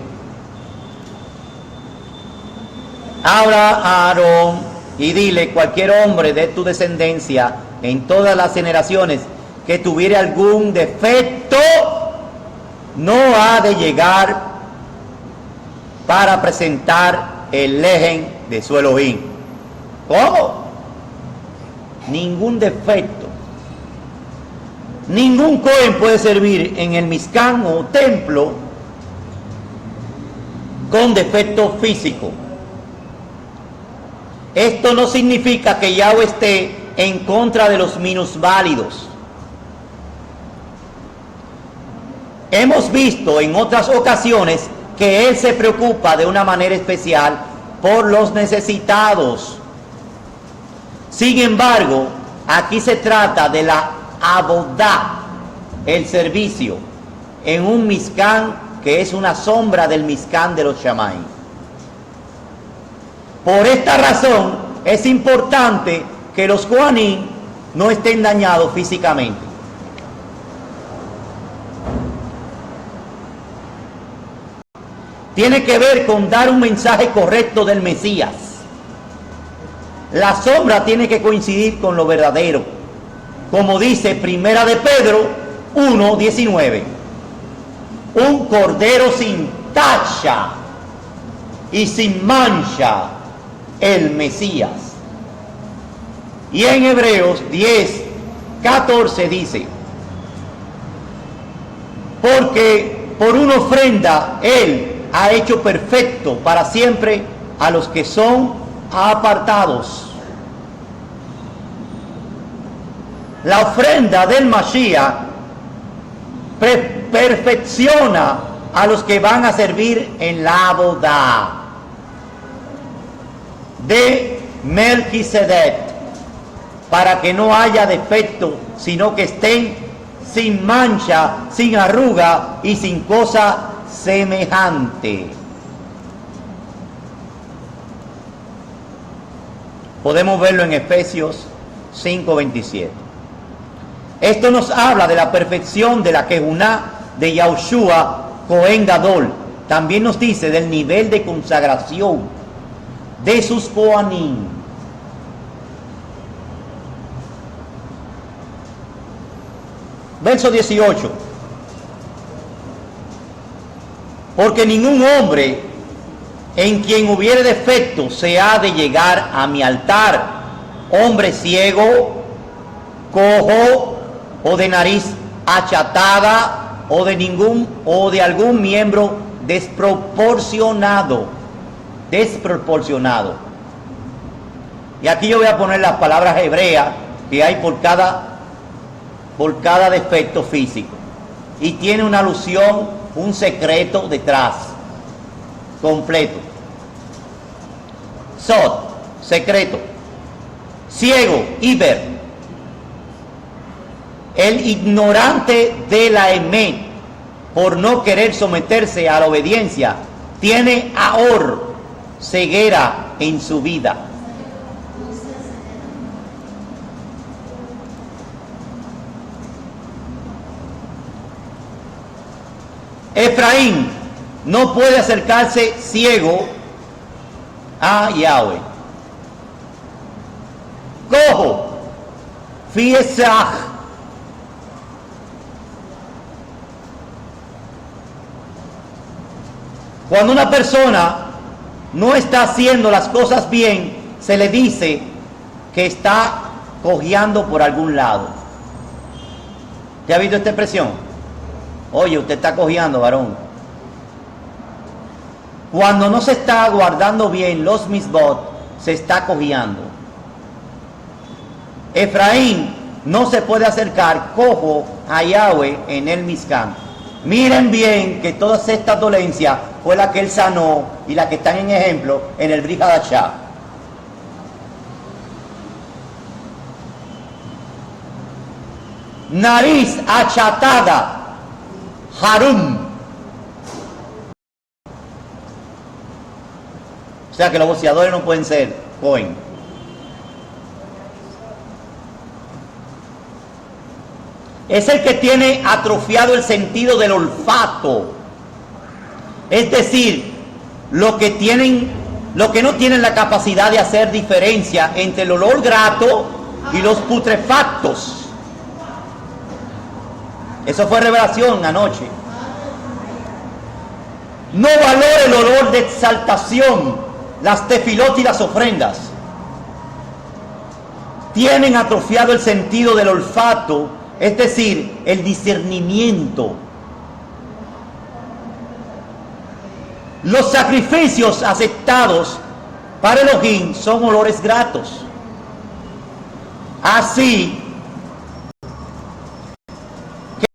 habla a Aarón y dile: cualquier hombre de tu descendencia en todas las generaciones que tuviere algún defecto no ha de llegar para presentar el lejen de su Elohim. ¿Cómo? Ningún defecto. Ningún cohen puede servir en el Mizcán o templo con defecto físico. Esto no significa que Yahweh esté en contra de los minusválidos. Hemos visto en otras ocasiones que Él se preocupa de una manera especial por los necesitados. Sin embargo, aquí se trata de la abodá, el servicio, en un Mizcán que es una sombra del Mizcán de los Shamaim. Por esta razón es importante que los Kohanim no estén dañados físicamente. Tiene que ver con dar un mensaje correcto del Mesías. La sombra tiene que coincidir con lo verdadero, como dice Primera de Pedro 1:19. Un cordero sin tacha y sin mancha, el Mesías. Y en Hebreos 10:14 dice: porque por una ofrenda Él ha hecho perfecto para siempre a los que son apartados. La ofrenda del Mashiach perfecciona a los que van a servir en la boda de Melquisedec, para que no haya defecto, sino que estén sin mancha, sin arruga y sin cosa semejante. Podemos verlo en Efesios 5:27. Esto nos habla de la perfección de la Kehuná de Yahushua Cohen Gadol. También nos dice del nivel de consagración de sus Kohanim. Verso 18. Porque ningún hombre en quien hubiere defecto se ha de llegar a mi altar, hombre ciego, cojo, o de nariz achatada, o de algún miembro desproporcionado. Y aquí yo voy a poner las palabras hebreas que hay por cada defecto físico, y tiene una alusión, un secreto detrás, completo. Sod, secreto. Ciego, Iber. El ignorante de la Emet, por no querer someterse a la obediencia, tiene ahor, ceguera en su vida. Efraín no puede acercarse ciego a Yahweh. Cojo, fiesach. Cuando una persona no está haciendo las cosas bien, se le dice que está cojeando por algún lado. ¿Te ha visto esta expresión? Oye, usted está cojeando, varón. Cuando no se está guardando bien los misbot, se está cojeando. Efraín no se puede acercar cojo a Yahweh en el Mizcán. Miren bien que todas estas dolencias fue la que él sanó y la que están en ejemplo en el Brit Hadashah. Nariz achatada, harum. O sea que los boxeadores no pueden ser Cohen. Es el que tiene atrofiado el sentido del olfato. Es decir, los que no tienen la capacidad de hacer diferencia entre el olor grato y los putrefactos. Eso fue revelación anoche. No valora el olor de exaltación, las tefilot y las ofrendas. Tienen atrofiado el sentido del olfato, es decir, el discernimiento. Los sacrificios aceptados para Elohim son olores gratos. Así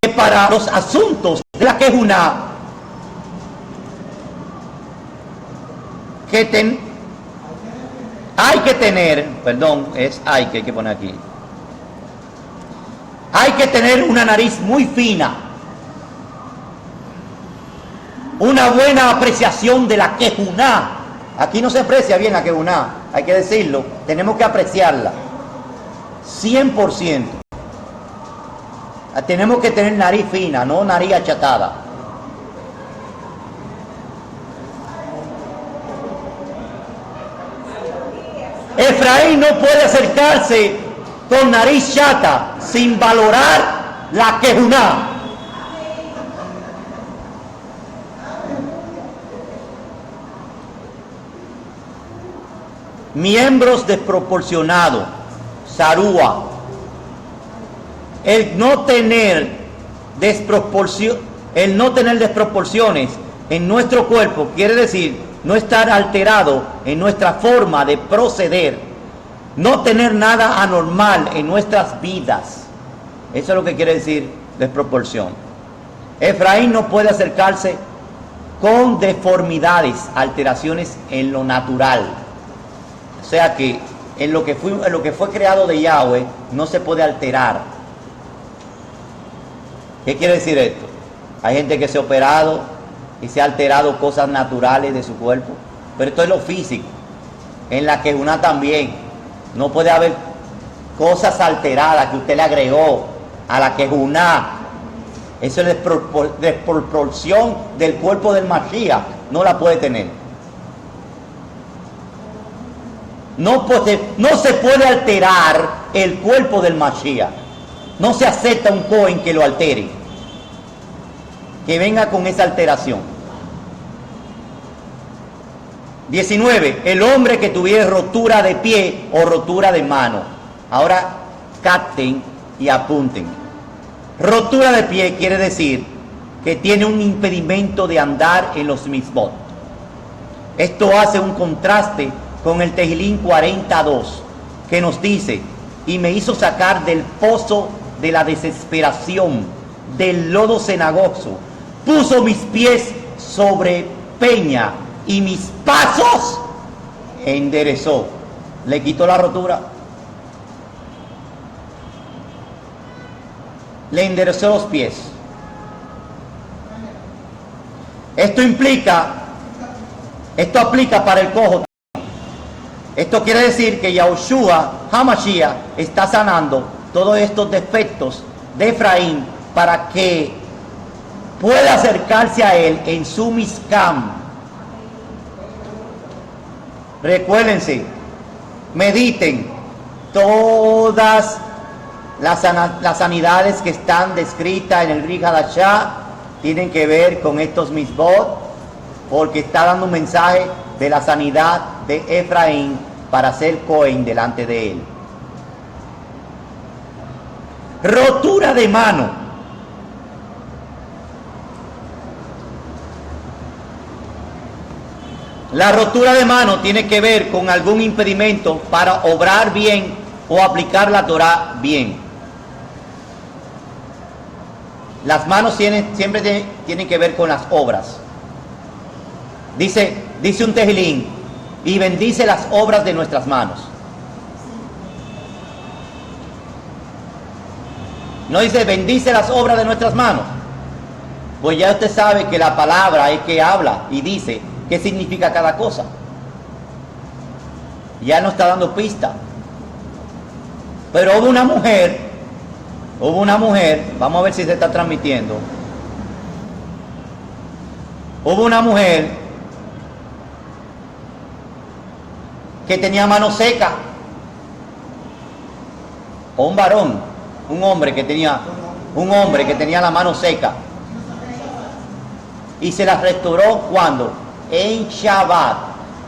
que para los asuntos de la Kejuná, hay que tener una nariz muy fina, una buena apreciación de la Kejuná. Aquí no se aprecia bien la Kejuná, hay que decirlo, tenemos que apreciarla 100%. Tenemos que tener nariz fina, no nariz achatada. Efraín no puede acercarse con nariz chata sin valorar la Kejuná. Miembros desproporcionados, sarúa. El no tener desproporciones en nuestro cuerpo quiere decir no estar alterado en nuestra forma de proceder, no tener nada anormal en nuestras vidas. Eso es lo que quiere decir desproporción. Efraín no puede acercarse con deformidades, alteraciones en lo natural. O sea que en lo que fue creado de Yahweh no se puede alterar. ¿Qué quiere decir esto? Hay gente que se ha operado y se ha alterado cosas naturales de su cuerpo, pero esto es lo físico. En la Kejuná también no puede haber cosas alteradas que usted le agregó a la Kejuná. Eso es desproporción del cuerpo del Mashiach, no la puede tener. No se puede alterar el cuerpo del Mashiach. No se acepta un Cohen que lo altere, que venga con esa alteración. 19. El hombre que tuviera rotura de pie o rotura de mano. Ahora capten y apunten. Rotura de pie quiere decir que tiene un impedimento de andar en los misbot. Esto hace un contraste con el Tejilín 42, que nos dice: y me hizo sacar del pozo de la desesperación, del lodo cenagoso, puso mis pies sobre peña y mis pasos enderezó. Le quitó la rotura, le enderezó los pies. Esto aplica para el cojo. Esto quiere decir que Yahushua HaMashiach está sanando todos estos defectos de Efraín para que pueda acercarse a él en su Mizcam. Recuérdense, mediten todas las sanidades que están descritas en el Brit Hadashah tienen que ver con estos misbot, porque está dando un mensaje de la sanidad de Efraín para ser Cohen delante de él. Rotura de mano. La rotura de mano tiene que ver con algún impedimento para obrar bien o aplicar la Torah bien. Las manos siempre tienen que ver con las obras. Dice un tejilín, y bendice las obras de nuestras manos. No dice bendice las obras de nuestras manos. Pues ya usted sabe que la palabra es que habla y dice qué significa cada cosa. Ya no está dando pista. Pero hubo una mujer, vamos a ver si se está transmitiendo. Hubo una mujer que tenía mano seca, o un varón, un hombre que tenía la mano seca, y se la restauró cuando en Shabbat.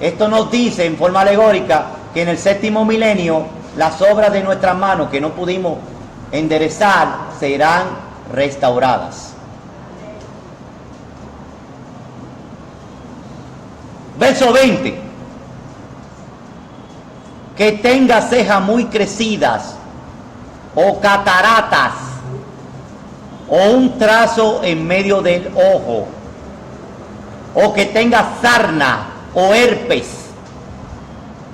Esto nos dice en forma alegórica que en el 7º milenio las obras de nuestras manos que no pudimos enderezar serán restauradas. Verso 20. Que tenga cejas muy crecidas o cataratas o un trazo en medio del ojo, o que tenga sarna o herpes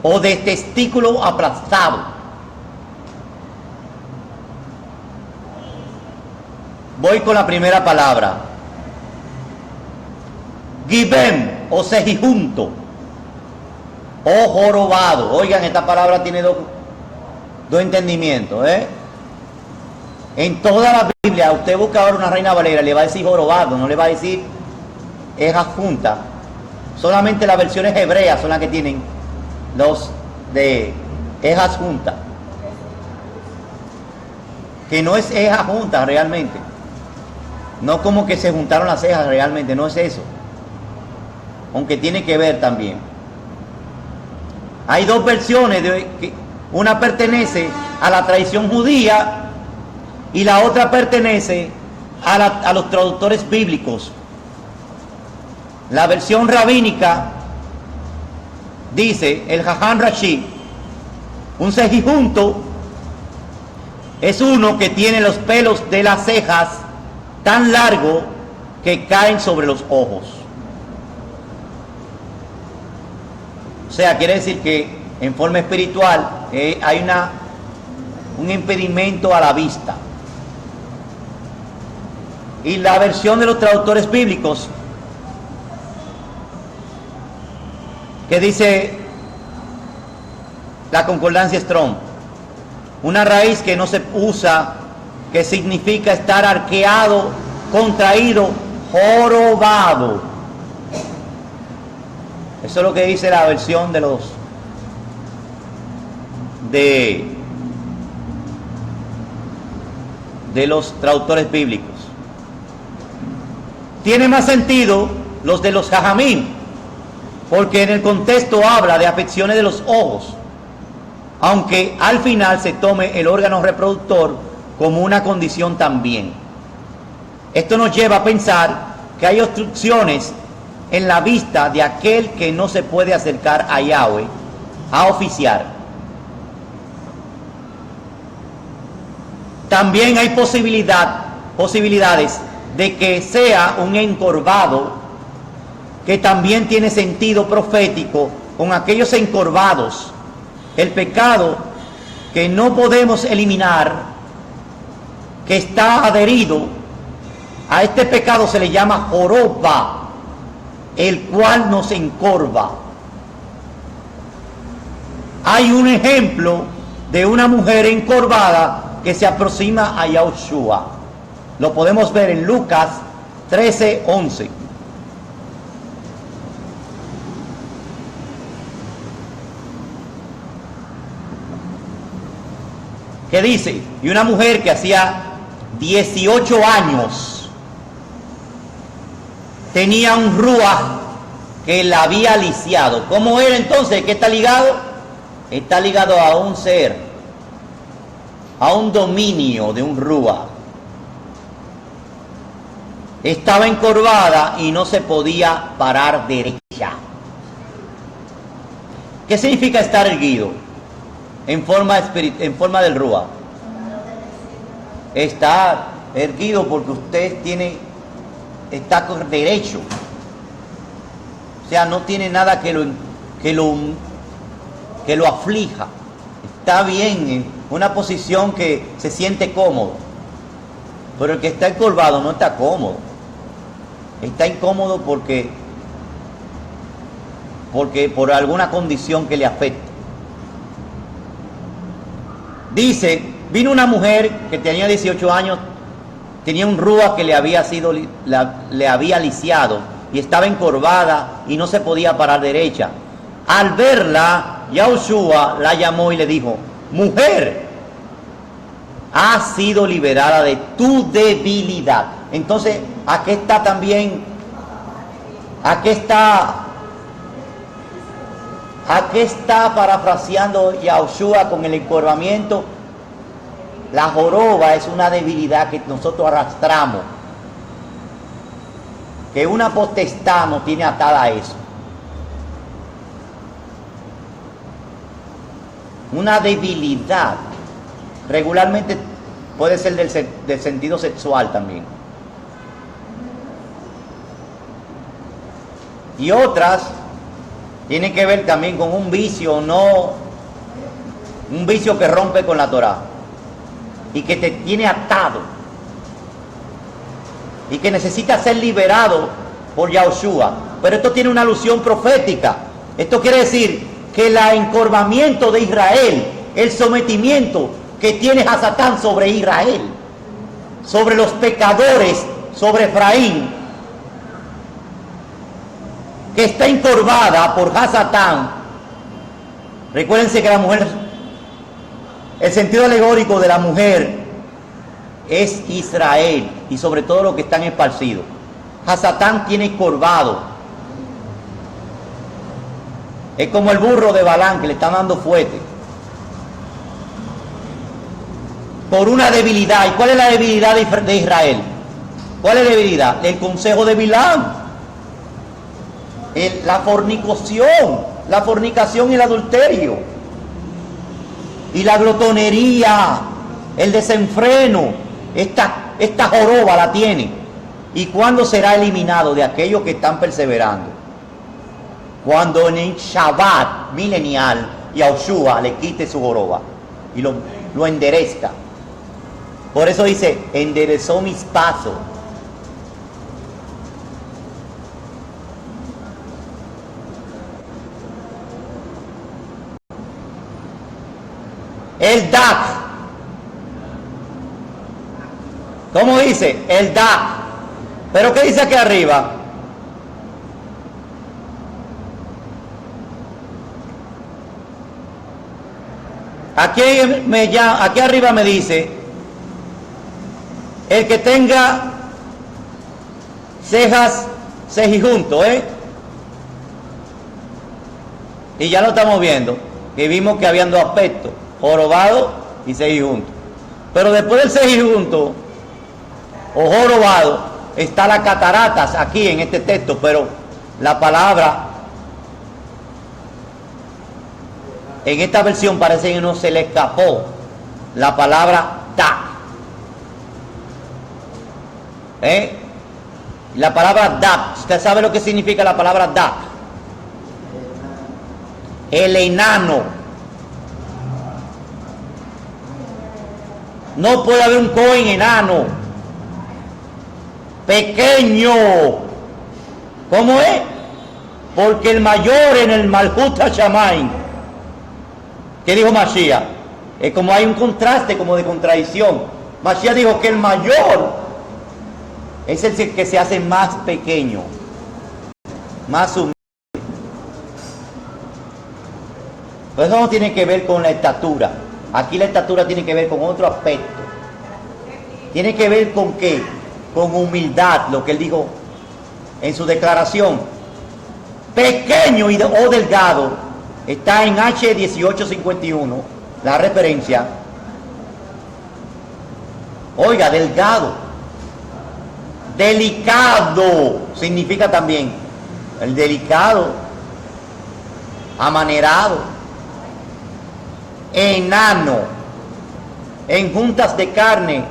o de testículo aplastado. Voy con la primera palabra. Gibem o cejijunto o jorobado. Oigan, esta palabra tiene dos entendimientos, En toda la Biblia, usted busca ahora una Reina Valera, le va a decir jorobado, no le va a decir eja junta. Solamente las versiones hebreas son las que tienen los de ejas junta, que no es eja junta realmente, no como que se juntaron las cejas realmente, no es eso, aunque tiene que ver también. Hay dos versiones, una pertenece a la tradición judía y la otra pertenece a los traductores bíblicos. La versión rabínica dice, el Jajam Rashi, un cejijunto es uno que tiene los pelos de las cejas tan largos que caen sobre los ojos. O sea, quiere decir que en forma espiritual hay un impedimento a la vista. Y la versión de los traductores bíblicos, que dice la concordancia Strong, una raíz que no se usa, que significa estar arqueado, contraído, jorobado. Eso es lo que dice la versión de los traductores bíblicos. Tiene más sentido los de los Jajamim, porque en el contexto habla de afecciones de los ojos, aunque al final se tome el órgano reproductor como una condición también. Esto nos lleva a pensar que hay obstrucciones en la vista de aquel que no se puede acercar a Yahweh a oficiar. También hay posibilidades de que sea un encorvado, que también tiene sentido profético con aquellos encorvados. El pecado que no podemos eliminar, que está adherido a este pecado, se le llama joroba, el cual nos encorva. Hay un ejemplo de una mujer encorvada que se aproxima a Yahushua. Lo podemos ver en Lucas 13:11. Que dice, y una mujer que hacía 18 años tenía un ruaj que la había lisiado. ¿Cómo era entonces? ¿Qué está ligado? Está ligado a un ser, a un dominio de un ruaj. Estaba encorvada y no se podía parar derecha. ¿Qué significa estar erguido? En forma del ruaj. Está erguido porque usted está derecho. O sea, no tiene nada que lo aflija. Está bien, en una posición que se siente cómodo. Pero el que está encorvado no está cómodo. Está incómodo porque por alguna condición que le afecta. Dice, vino una mujer que tenía 18 años, tenía un ruaj que le había lisiado y estaba encorvada y no se podía parar derecha. Al verla, Yahushua la llamó y le dijo, mujer, has sido liberada de tu debilidad. Entonces, aquí está también, aquí está parafraseando Yahushua con el encorvamiento. La joroba es una debilidad que nosotros arrastramos, que una potestad nos tiene atada a eso. Una debilidad regularmente puede ser del sentido sexual también. Y otras tienen que ver también con un vicio, un vicio que rompe con la Torá y que te tiene atado y que necesita ser liberado por Yahushua. Pero esto tiene una alusión profética. Esto quiere decir que el encorvamiento de Israel, el sometimiento que tiene Hasatán sobre Israel, sobre los pecadores, sobre Efraín, que está encorvada por Hasatán. Recuérdense que la mujer, el sentido alegórico de la mujer es Israel y sobre todo los que están esparcidos. Hasatán tiene encorvado. Es como el burro de Balán que le están dando fuerte por una debilidad. ¿Y cuál es la debilidad de Israel? ¿Cuál es la debilidad? El consejo de Bilán. La fornicación y el adulterio, y la glotonería, el desenfreno. Esta joroba la tiene. ¿Y cuándo será eliminado de aquellos que están perseverando? Cuando en el Shabbat milenial Yahushua le quite su joroba y lo enderezca. Por eso dice, enderezó mis pasos. El Dak. ¿Cómo dice? El Dak. ¿Pero qué dice aquí arriba? Aquí arriba me dice, el que tenga cejas cejijunto, y ya lo estamos viendo, que vimos que habían dos aspectos, jorobado y cejijunto. Pero después del cejijunto o jorobado está las cataratas aquí en este texto, pero la palabra en esta versión parece que no se le escapó la palabra ta. La palabra da, ¿usted sabe lo que significa la palabra da? El enano. No puede haber un cohen enano, pequeño. ¿Cómo es? Porque el mayor en el Malhut HaShamayim, ¿qué dijo Mashiach? Es como hay un contraste, como de contradicción. Mashiach dijo que el mayor Es el que se hace más pequeño, más humilde. Pero eso no tiene que ver con la estatura. Aquí la estatura tiene que ver con otro aspecto. Tiene que ver con qué? Con humildad, lo que él dijo en su declaración. Pequeño o delgado, está en H1851, la referencia. Oiga, delgado. Delicado significa también el delicado, amanerado, enano, en juntas de carne,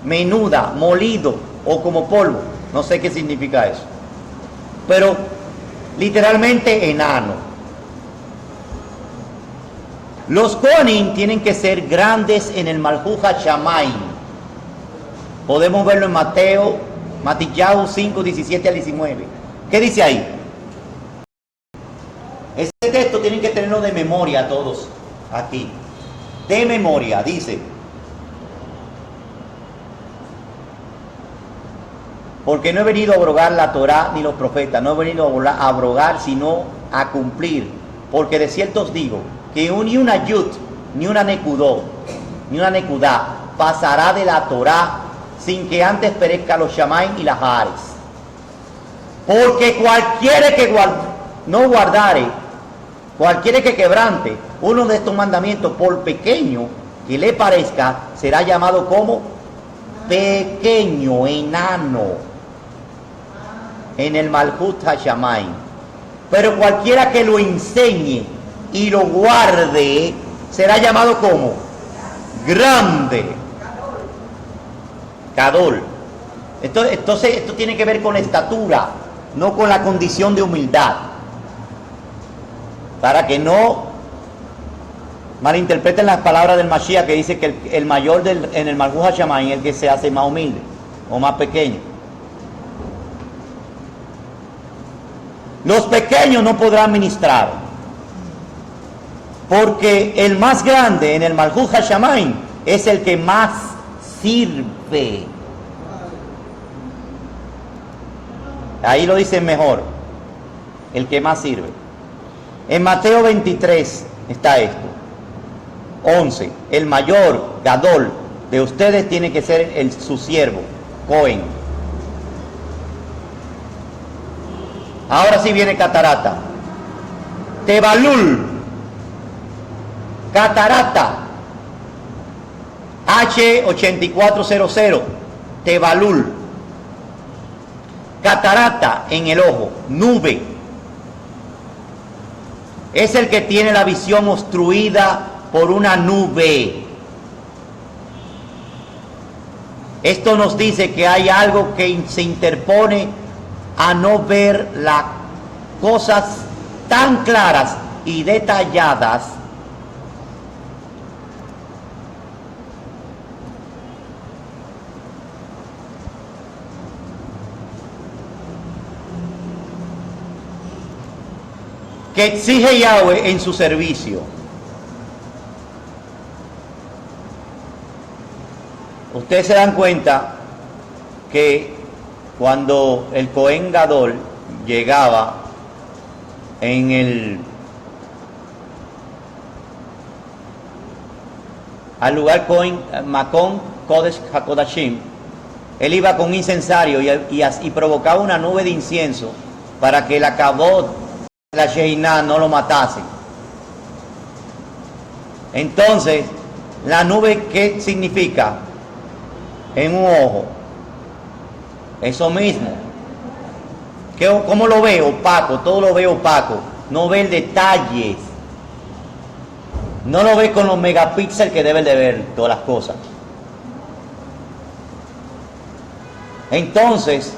menuda, molido o como polvo. No sé qué significa eso, pero literalmente enano. Los Kohanim tienen que ser grandes en el Malhut HaShamayim. Podemos verlo en Matillau 5, 17 al 19. ¿Qué dice ahí? Este texto tienen que tenerlo de memoria todos aquí. De memoria, dice. Porque no he venido a abrogar la Torá ni los profetas, no he venido a abrogar, sino a cumplir. Porque de cierto os digo, que ni una yud, ni una nekudá, pasará de la Torá sin que antes perezca los Shamaim y las Haares. Porque cualquiera que no guardare, cualquiera que quebrante uno de estos mandamientos, por pequeño que le parezca, será llamado como pequeño, enano, en el Malhut HaShamayim. Pero cualquiera que lo enseñe y lo guarde, será llamado como grande. Gadol. Entonces esto tiene que ver con la estatura, no con la condición de humildad. Para que no malinterpreten las palabras del Mashiach, que dice que el mayor en el Malhut HaShamayim es el que se hace más humilde o más pequeño. Los pequeños no podrán ministrar, porque el más grande en el Malhut HaShamayim es el que más sirve. Ahí lo dicen mejor, el que más sirve. En Mateo 23 está esto. 11. El mayor, Gadol, de ustedes tiene que ser su siervo, Cohen. Ahora sí viene catarata. Tebalul. Catarata. H8400. Tebalul. Catarata en el ojo. Nube. Es el que tiene la visión obstruida por una nube. Esto nos dice que hay algo que se interpone a no ver las cosas tan claras y detalladas que exige Yahweh en su servicio. Ustedes se dan cuenta que cuando el Cohen Gadol llegaba en al lugar Cohen Makom Kodesh HaKodashim, él iba con un incensario y provocaba una nube de incienso para que la kabod, la Sheinah, no lo matase. Entonces, la nube, ¿qué significa? En un ojo. Eso mismo. ¿Cómo lo ve? Opaco, todo lo ve opaco. No ve el detalle. No lo ve con los megapíxeles que debe de ver todas las cosas. Entonces,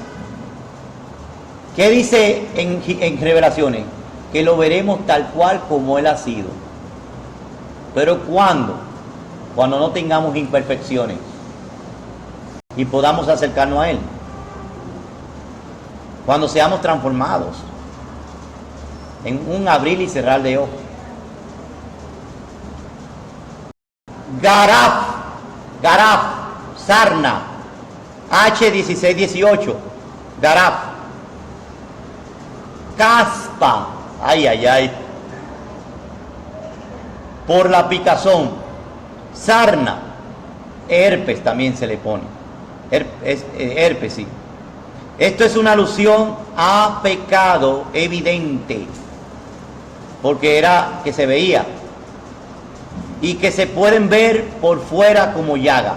¿qué dice en Revelaciones? Que lo veremos tal cual como Él ha sido. Pero ¿cuándo? Cuando no tengamos imperfecciones y podamos acercarnos a Él. Cuando seamos transformados en un abrir y cerrar de ojos. Garaf, sarna, H1618, Garaf, caspa, ay, ay, ay, por la picazón, sarna, herpes también se le pone, herpes, sí. Esto es una alusión a pecado evidente, porque era que se veía y que se pueden ver por fuera como llaga.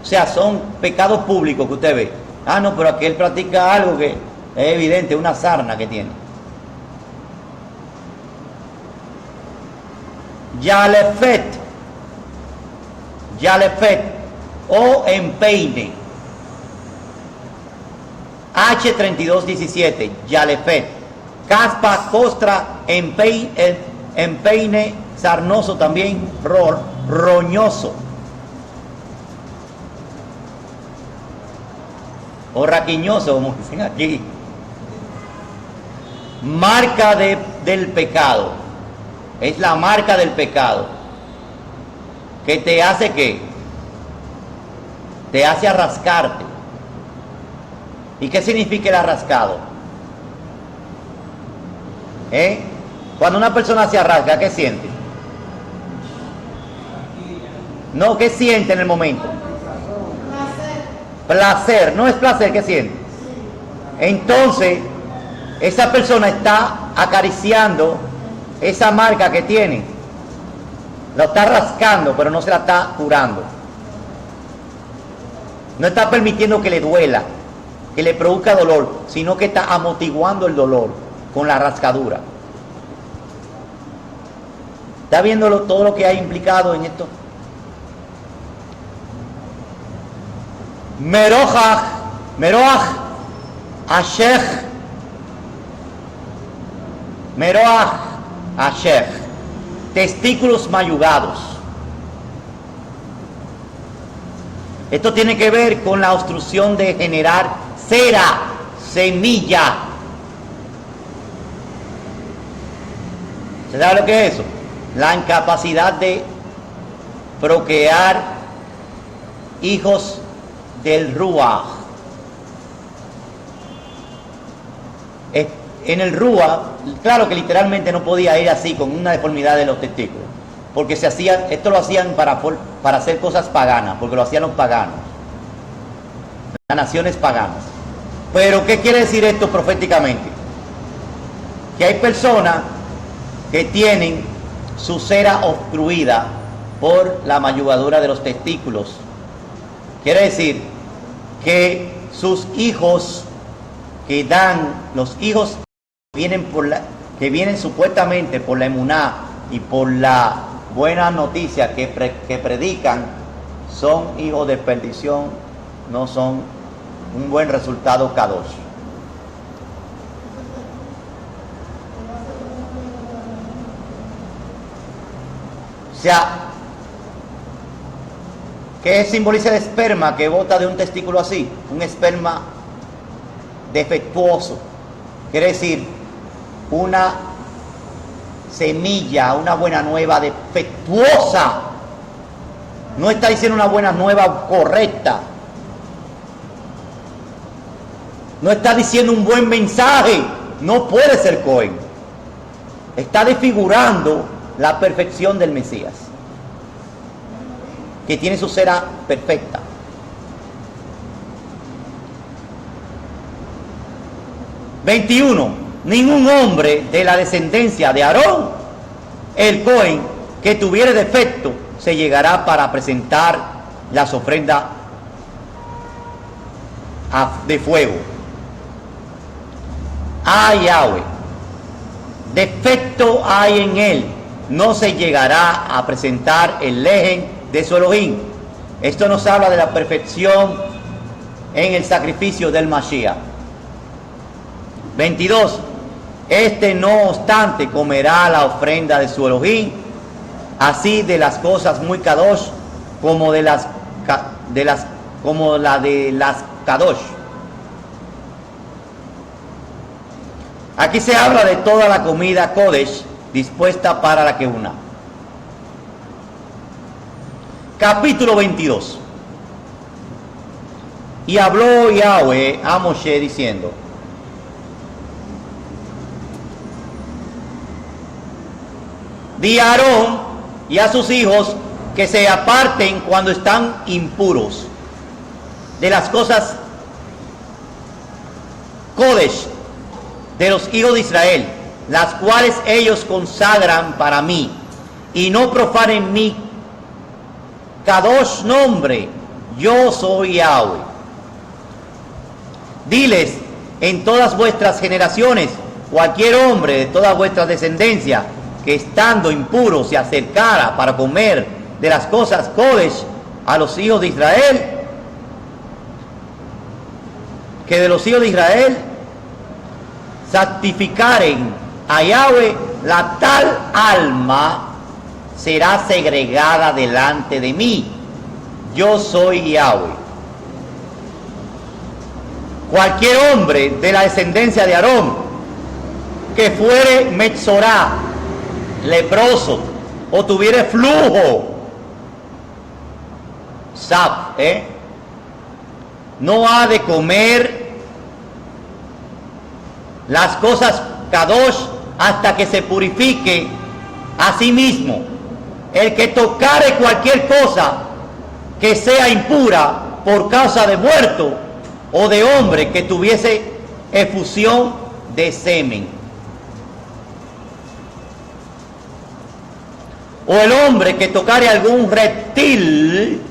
O sea, son pecados públicos que usted ve. Ah, no, pero aquel practica algo que es evidente, una sarna que tiene. Yalefet o empeine. H3217, Yalefet. Caspa, costra, empeine, sarnoso también, roñoso. O raquiñoso, como dicen aquí. Marca del pecado. Es la marca del pecado. Que te hace ¿qué? Te hace arrascarte. ¿Y qué significa el arrascado? Cuando una persona se arrasca, ¿qué siente? No, ¿qué siente en el momento? Placer, no es placer, ¿qué siente? Entonces, esa persona está acariciando esa marca que tiene. Lo está rascando, pero no se la está curando. No está permitiendo que le duela, que le produzca dolor, sino que está amortiguando el dolor con la rascadura. ¿Está viendo todo lo que hay implicado en esto? Meroach, Ashech, testículos mayugados. Esto tiene que ver con la obstrucción de generar cera, semilla. ¿Se sabe lo que es eso? La incapacidad de procrear hijos del Ruach. En el Ruach, claro que literalmente no podía ir así con una deformidad de los testículos, porque esto lo hacían para hacer cosas paganas, porque lo hacían los paganos, las naciones paganas. Pero ¿qué quiere decir esto proféticamente? Que hay personas que tienen su cera obstruida por la mayugadura de los testículos. Quiere decir que sus hijos que dan, los hijos que vienen supuestamente por la emuná y por la buena noticia que predican, son hijos de perdición, no son un buen resultado kadosh. O sea, ¿qué simboliza el esperma que bota de un testículo así? Un esperma defectuoso. Quiere decir, una semilla, una buena nueva defectuosa. No está diciendo una buena nueva correcta. No está diciendo un buen mensaje. No puede ser Cohen. Está desfigurando la perfección del Mesías, que tiene su cera perfecta. ...21... Ningún hombre de la descendencia de Aarón, el Cohen, que tuviere defecto, se llegará para presentar las ofrendas de fuego a Yahweh. Defecto hay en él, no se llegará a presentar el lejen de su Elohim. Esto nos habla de la perfección en el sacrificio del Mashiach. 22. Este no obstante comerá la ofrenda de su Elohim, así de las cosas muy kadosh como como la de las kadosh. Aquí se habla de toda la comida kodesh dispuesta para la Kehuna. Capítulo 22. Y habló Yahweh a Moshe diciendo: di a Aarón y a sus hijos que se aparten cuando están impuros de las cosas Kodesh de los hijos de Israel, las cuales ellos consagran para mí, y no profanen mi Kadosh nombre. Yo soy Yahweh. Diles en todas vuestras generaciones, cualquier hombre de toda vuestra descendencia que estando impuro se acercara para comer de las cosas Kodesh a los hijos de Israel, que de los hijos de Israel santificaren a Yahweh, la tal alma será segregada delante de mí. Yo soy Yahweh. Cualquier hombre de la descendencia de Aarón que fuere metzorá, leproso, o tuviere flujo, no ha de comer las cosas kadosh hasta que se purifique a sí mismo. El que tocare cualquier cosa que sea impura por causa de muerto o de hombre que tuviese efusión de semen, o el hombre que tocare algún reptil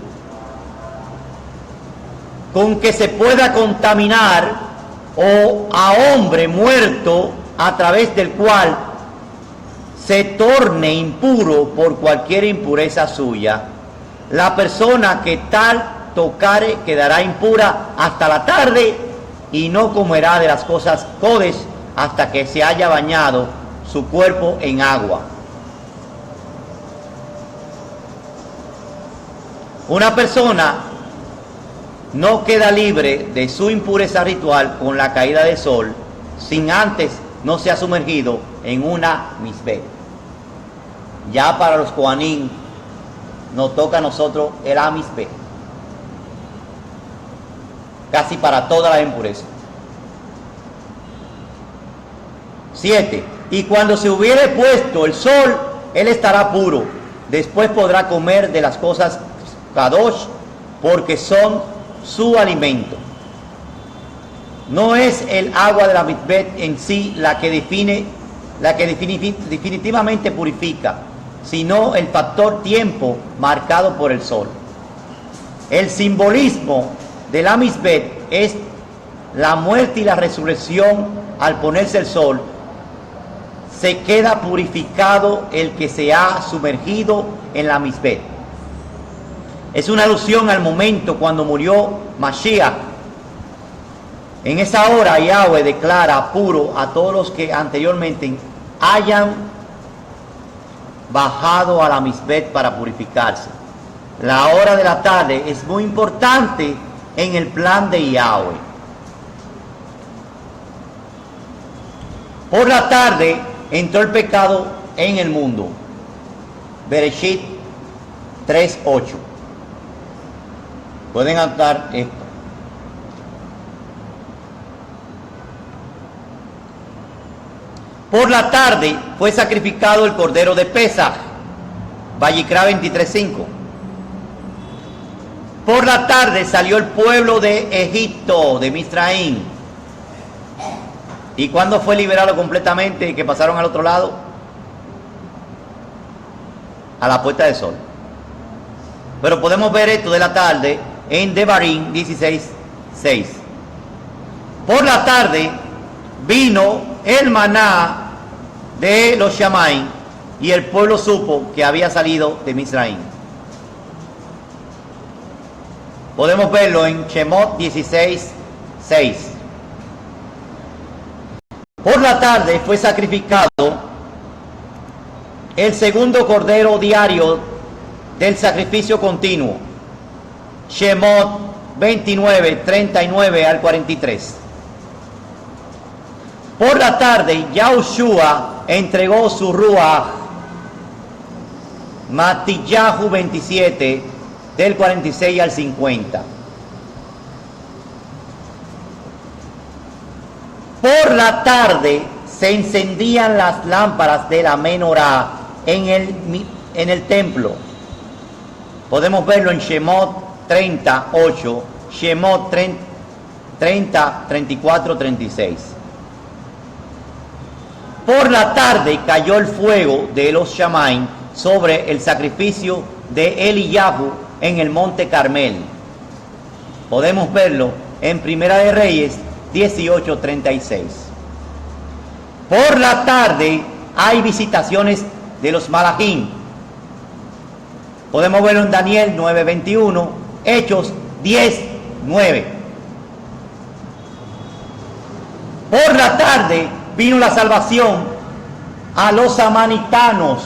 con que se pueda contaminar, o a hombre muerto a través del cual se torne impuro por cualquier impureza suya, la persona que tal tocare quedará impura hasta la tarde y no comerá de las cosas Kodesh hasta que se haya bañado su cuerpo en agua. Una persona no queda libre de su impureza ritual con la caída del sol sin antes no se ha sumergido en una misbeh. Ya para los Kohanim nos toca a nosotros el misbeh, casi para toda la impureza. 7. Y cuando se hubiere puesto el sol, él estará puro. Después podrá comer de las cosas kadosh, porque son su alimento. No es el agua de la mikveh en sí la que definitivamente purifica, sino el factor tiempo marcado por el sol. El simbolismo de la mikveh es la muerte y la resurrección. Al ponerse el sol, se queda purificado el que se ha sumergido en la mikveh. Es una alusión al momento cuando murió Mashiach. En esa hora Yahweh declara puro a todos los que anteriormente hayan bajado a la misbeh para purificarse. La hora de la tarde es muy importante en el plan de Yahweh. Por la tarde entró el pecado en el mundo. Bereshit 3:8. Pueden anotar esto. Por la tarde fue sacrificado el cordero de Pesaj. Vayikra 23:5. Por la tarde salió el pueblo de Egipto, de Misraim. ¿Y cuándo fue liberado completamente y que pasaron al otro lado? A la puesta del sol. Pero podemos ver esto de la tarde en Devarim 16:6. Por la tarde vino el maná de los Shamaim y el pueblo supo que había salido de Misraim. Podemos verlo en Shemot 16:6. Por la tarde fue sacrificado el segundo cordero diario del sacrificio continuo. Shemot 29:39 al 43. Por la tarde Yahushua entregó su ruach. Matillahu 27 del 46 al 50. la tarde se encendían las lámparas de la menorá en el templo. Podemos verlo en Shemot 38, Shemot 30, 34, 36. Por la tarde cayó el fuego de los Shamaim sobre el sacrificio de Eliyahu en el monte Carmel. Podemos verlo en Primera de Reyes 18, 36. Por la tarde hay visitaciones de los Malachim. Podemos verlo en Daniel 9, 21, Hechos 10, 9. Por la tarde vino la salvación a los samaritanos.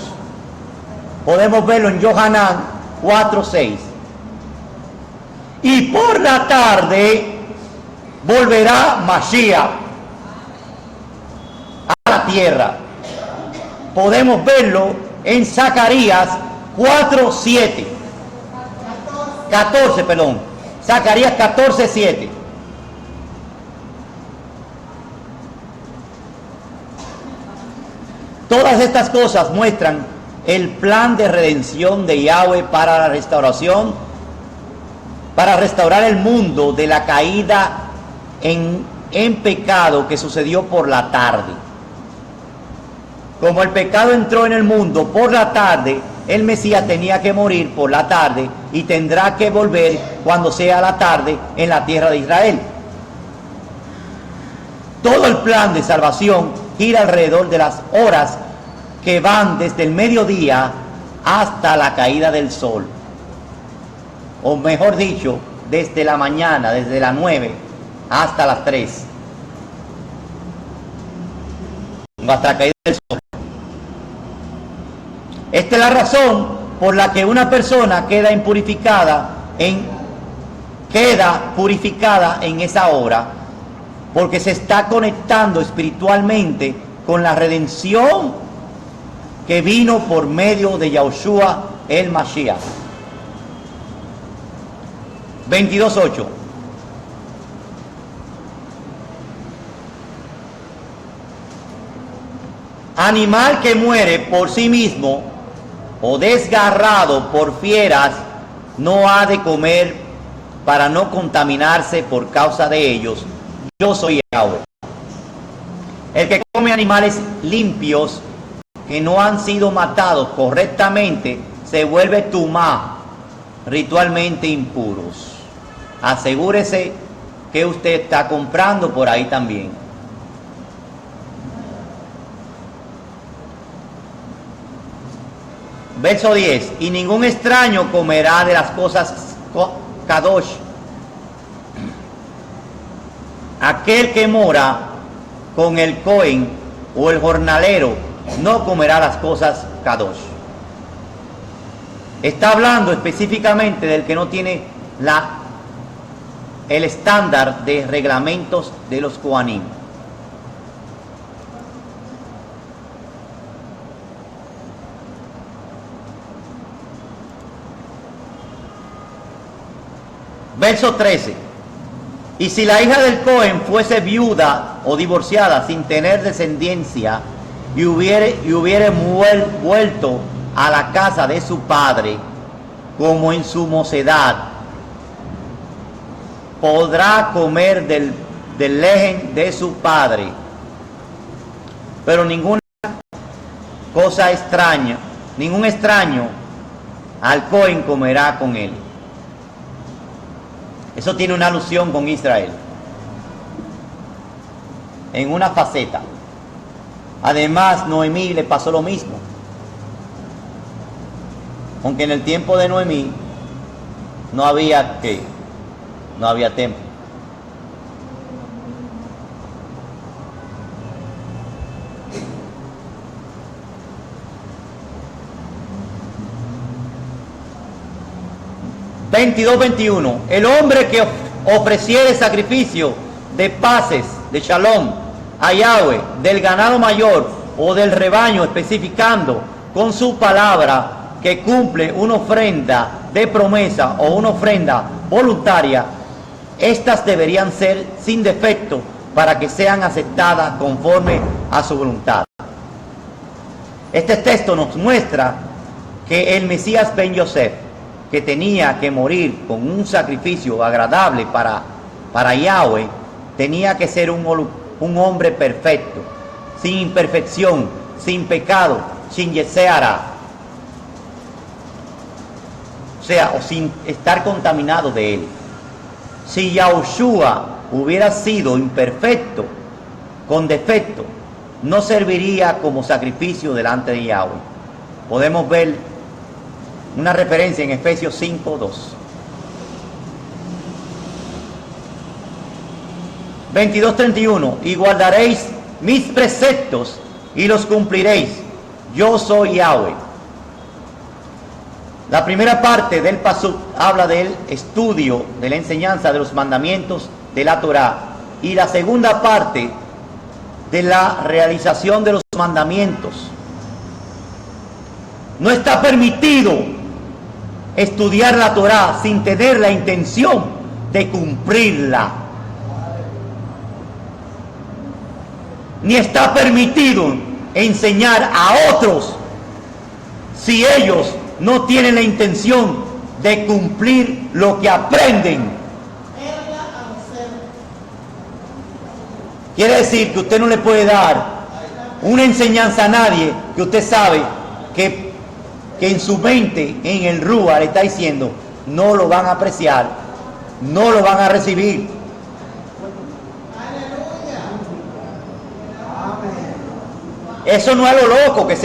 Podemos verlo en Yohanan 4, 6. Y por la tarde volverá Mashiach a la tierra. Podemos verlo en Zacarías 4, 7. 14, perdón. Zacarías 14, 7. Todas estas cosas muestran el plan de redención de Yahweh para la restauración, para restaurar el mundo de la caída en pecado que sucedió por la tarde. Como el pecado entró en el mundo por la tarde, el Mesías tenía que morir por la tarde y tendrá que volver cuando sea la tarde en la tierra de Israel. Todo el plan de salvación gira alrededor de las horas que van desde el mediodía hasta la caída del sol. O mejor dicho, desde la mañana, desde las 9 hasta las 3. Hasta la caída del sol. Esta es la razón por la que una persona queda purificada en esa hora, porque se está conectando espiritualmente con la redención que vino por medio de Yahushua el Mashiach. 22:8. Animal que muere por sí mismo o desgarrado por fieras no ha de comer para no contaminarse por causa de ellos. Yo soy Yahweh. El que come animales limpios que no han sido matados correctamente se vuelve tumá, ritualmente impuros. Asegúrese que usted está comprando por ahí también. Verso 10. Y ningún extraño comerá de las cosas kadosh. Aquel que mora con el Cohen o el jornalero no comerá las cosas kadosh. Está hablando específicamente del que no tiene el estándar de reglamentos de los Kohanim. Verso 13. Y si la hija del Cohen fuese viuda o divorciada sin tener descendencia y hubiere vuelto a la casa de su padre como en su mocedad, podrá comer del lejen de su padre, pero ninguna cosa extraña, ningún extraño al Cohen comerá con él. Eso tiene una alusión con Israel en una faceta. Además, Noemí le pasó lo mismo. Aunque en el tiempo de Noemí no había templo. (22-21) El hombre que ofreciere sacrificio de paces, de shalom, a Yahweh, del ganado mayor o del rebaño, especificando con su palabra que cumple una ofrenda de promesa o una ofrenda voluntaria, estas deberían ser sin defecto para que sean aceptadas conforme a su voluntad. Este texto nos muestra que el Mesías Ben Yosef, que tenía que morir con un sacrificio agradable para Yahweh, tenía que ser un hombre perfecto, sin imperfección, sin pecado, sin yeseara, o sea, o sin estar contaminado de él. Si Yahushua hubiera sido imperfecto, con defecto, no serviría como sacrificio delante de Yahweh. Podemos ver una referencia en Efesios 5:2. 22:31. Y guardaréis mis preceptos y los cumpliréis. Yo soy Yahweh. La primera parte del pasuk habla del estudio, de la enseñanza de los mandamientos de la Torá, y la segunda parte de la realización de los mandamientos. No está permitido estudiar la Torá sin tener la intención de cumplirla. Ni está permitido enseñar a otros si ellos no tienen la intención de cumplir lo que aprenden. Quiere decir que usted no le puede dar una enseñanza a nadie que usted sabe que en su mente, en el Rúa, le está diciendo, no lo van a apreciar, no lo van a recibir. Eso no es lo loco que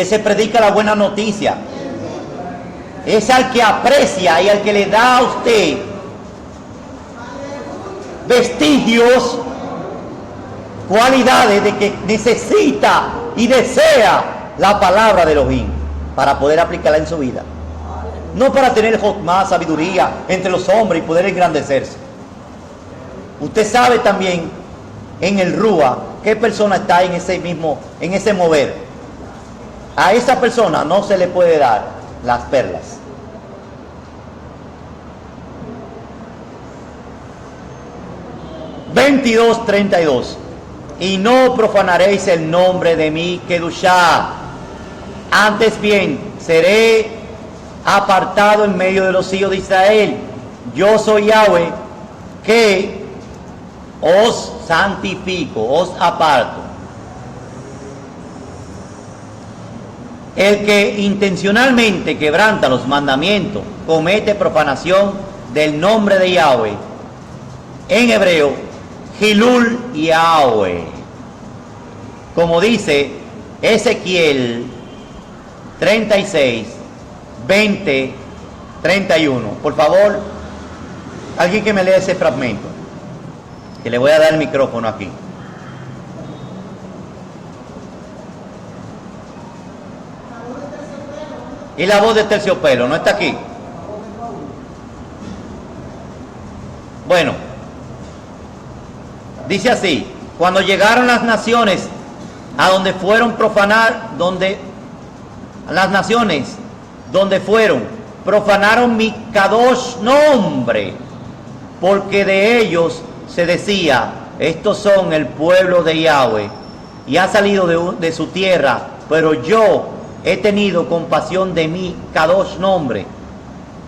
se predica la buena noticia. Es al que aprecia y al que le da a usted vestigios, cualidades de que necesita y desea la palabra de Elohim para poder aplicarla en su vida. No para tener más sabiduría entre los hombres y poder engrandecerse. Usted sabe también en el Rúa qué persona está en ese mover. A esa persona no se le puede dar las perlas. (22:32) Y no profanaréis el nombre de mi Kedushá, antes bien seré apartado en medio de los hijos de Israel. Yo soy Yahweh, que os santifico, os aparto. El que intencionalmente quebranta los mandamientos comete profanación del nombre de Yahweh. En hebreo, Hilul Yahweh. Como dice Ezequiel 36, 20, 31. Por favor, alguien que me lea ese fragmento, que le voy a dar el micrófono aquí. Y la voz de terciopelo, ¿no está aquí? Bueno, dice así: cuando llegaron las naciones a donde fueron profanaron mi Kadosh nombre, porque de ellos se decía, estos son el pueblo de Yahweh, y ha salido de su tierra, pero yo he tenido compasión de mi Kadosh nombre,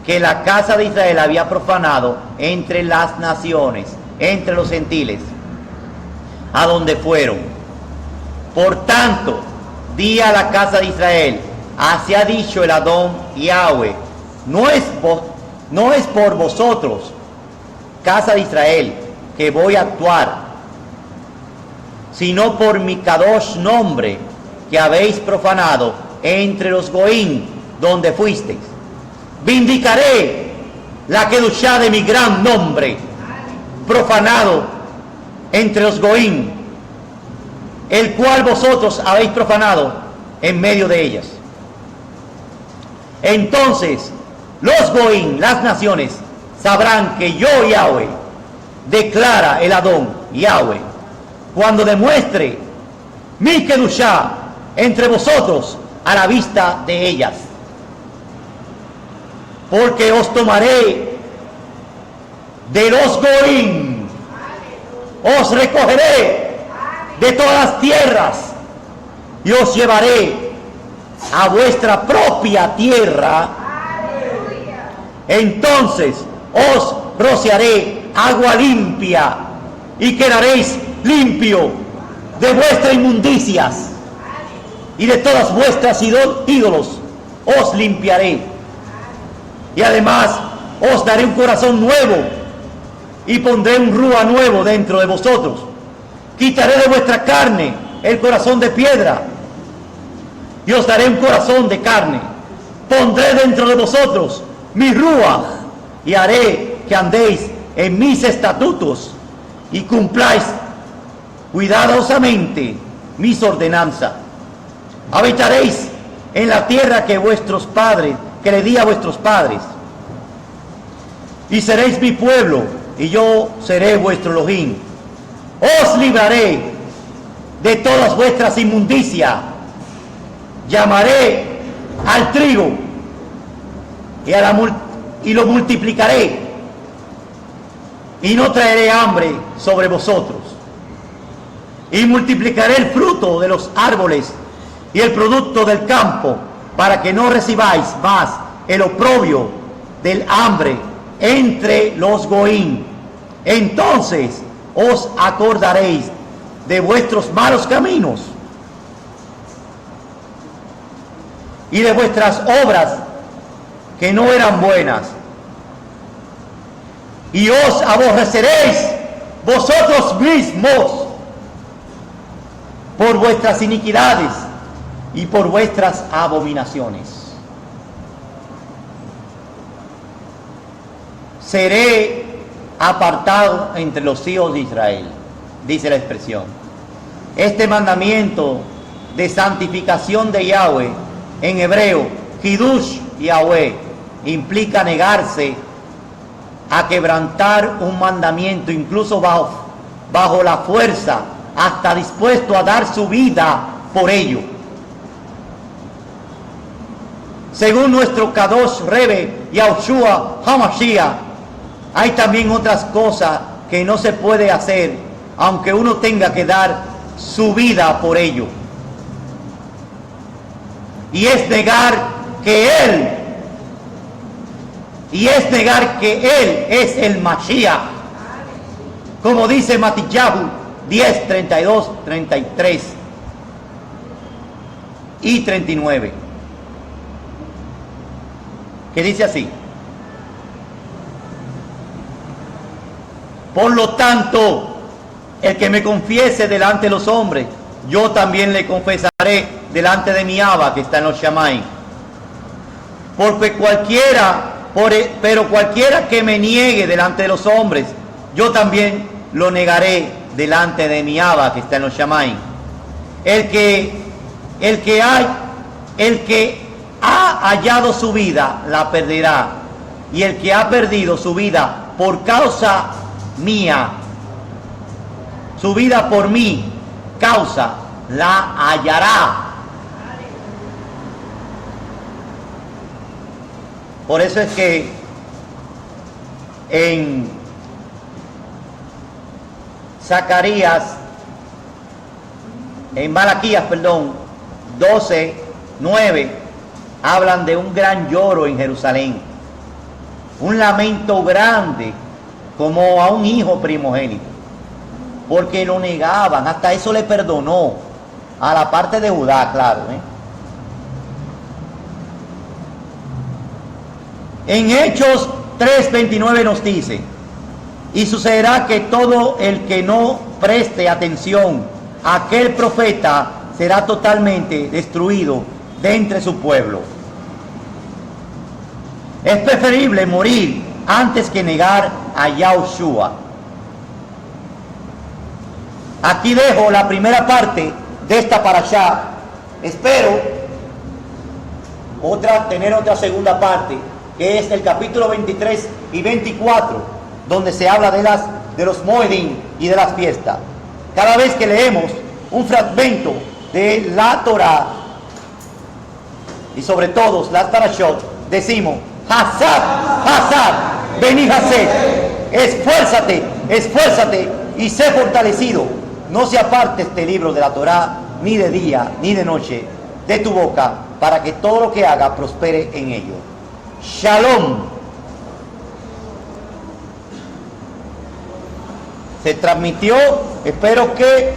que la casa de Israel había profanado entre las naciones, entre los gentiles, a donde fueron. Por tanto, di a la casa de Israel, así ha dicho el Adón Yahweh, no es por vosotros, casa de Israel, que voy a actuar, sino por mi Kadosh nombre, que habéis profanado entre los Goín, donde fuisteis. Vindicaré la Kedushá de mi gran nombre, profanado entre los Goín, el cual vosotros habéis profanado en medio de ellas. Entonces los Goín, las naciones, sabrán que yo, Yahweh, declara el Adón Yahweh, cuando demuestre mi Kedushá entre vosotros a la vista de ellas. Porque os tomaré de los Goín os recogeré de todas las tierras y os llevaré a vuestra propia tierra. Entonces os rociaré agua limpia y quedaréis limpio de vuestras inmundicias y de todas vuestras ídolos os limpiaré. Y además os daré un corazón nuevo y pondré un rúa nuevo dentro de vosotros. Quitaré de vuestra carne el corazón de piedra y os daré un corazón de carne. Pondré dentro de vosotros mi rúa y haré que andéis en mis estatutos y cumpláis cuidadosamente mis ordenanzas. Habitaréis en la tierra que le di a vuestros padres, y seréis mi pueblo, y yo seré vuestro Elohim. Os libraré de todas vuestras inmundicias, llamaré al trigo y lo multiplicaré, y no traeré hambre sobre vosotros, y multiplicaré el fruto de los árboles y el producto del campo, para que no recibáis más el oprobio del hambre entre los goín. Entonces os acordaréis de vuestros malos caminos y de vuestras obras que no eran buenas, y os aborreceréis vosotros mismos por vuestras iniquidades y por vuestras abominaciones. Seré apartado entre los hijos de Israel, dice la expresión. Este mandamiento de santificación de Yahweh, en hebreo, Kiddush Yahweh, implica negarse a quebrantar un mandamiento, incluso bajo la fuerza, hasta dispuesto a dar su vida por ello. Según nuestro Kadosh Rebbe Yahushua HaMashiach, hay también otras cosas que no se puede hacer, aunque uno tenga que dar su vida por ello. Y es negar que Él es el Mashiach, como dice Matillahu 10, 32, 33 y 39, que dice así: por lo tanto, el que me confiese delante de los hombres, yo también le confesaré delante de mi Abba que está en los Shamayim. Pero cualquiera que me niegue delante de los hombres, yo también lo negaré delante de mi Abba que está en los Shamayim. El que ha hallado su vida, la perderá. Y el que ha perdido su vida por causa mía, su vida por mi causa, la hallará. Por eso es que en Malaquías 12, 9, hablan de un gran lloro en Jerusalén, un lamento grande, como a un hijo primogénito, porque lo negaban. Hasta eso le perdonó a la parte de Judá, claro, En Hechos 3:29 nos dice: y sucederá que todo el que no preste atención a aquel profeta será totalmente destruido de entre su pueblo. Es preferible morir antes que negar a Yahushua. Aquí dejo la primera parte de esta parashá. Espero tener otra segunda parte, que es el capítulo 23 y 24, donde se habla de los Moedim y de las fiestas. Cada vez que leemos un fragmento de la Torah, y sobre todo las parashot, decimos: Hasad, Hasad, vení Hased, esfuérzate, esfuérzate y sé fortalecido. No se aparte este libro de la Torá, ni de día, ni de noche, de tu boca, para que todo lo que haga prospere en ello. Shalom. Se transmitió, espero que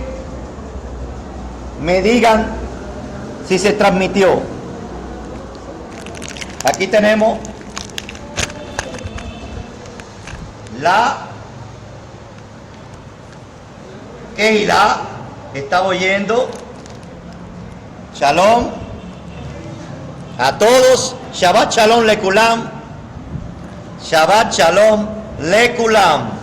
me digan si se transmitió. Aquí tenemos la Kehilá, estaba oyendo. Shalom a todos. Shabbat Shalom Lekulam. Shabbat Shalom Lekulam.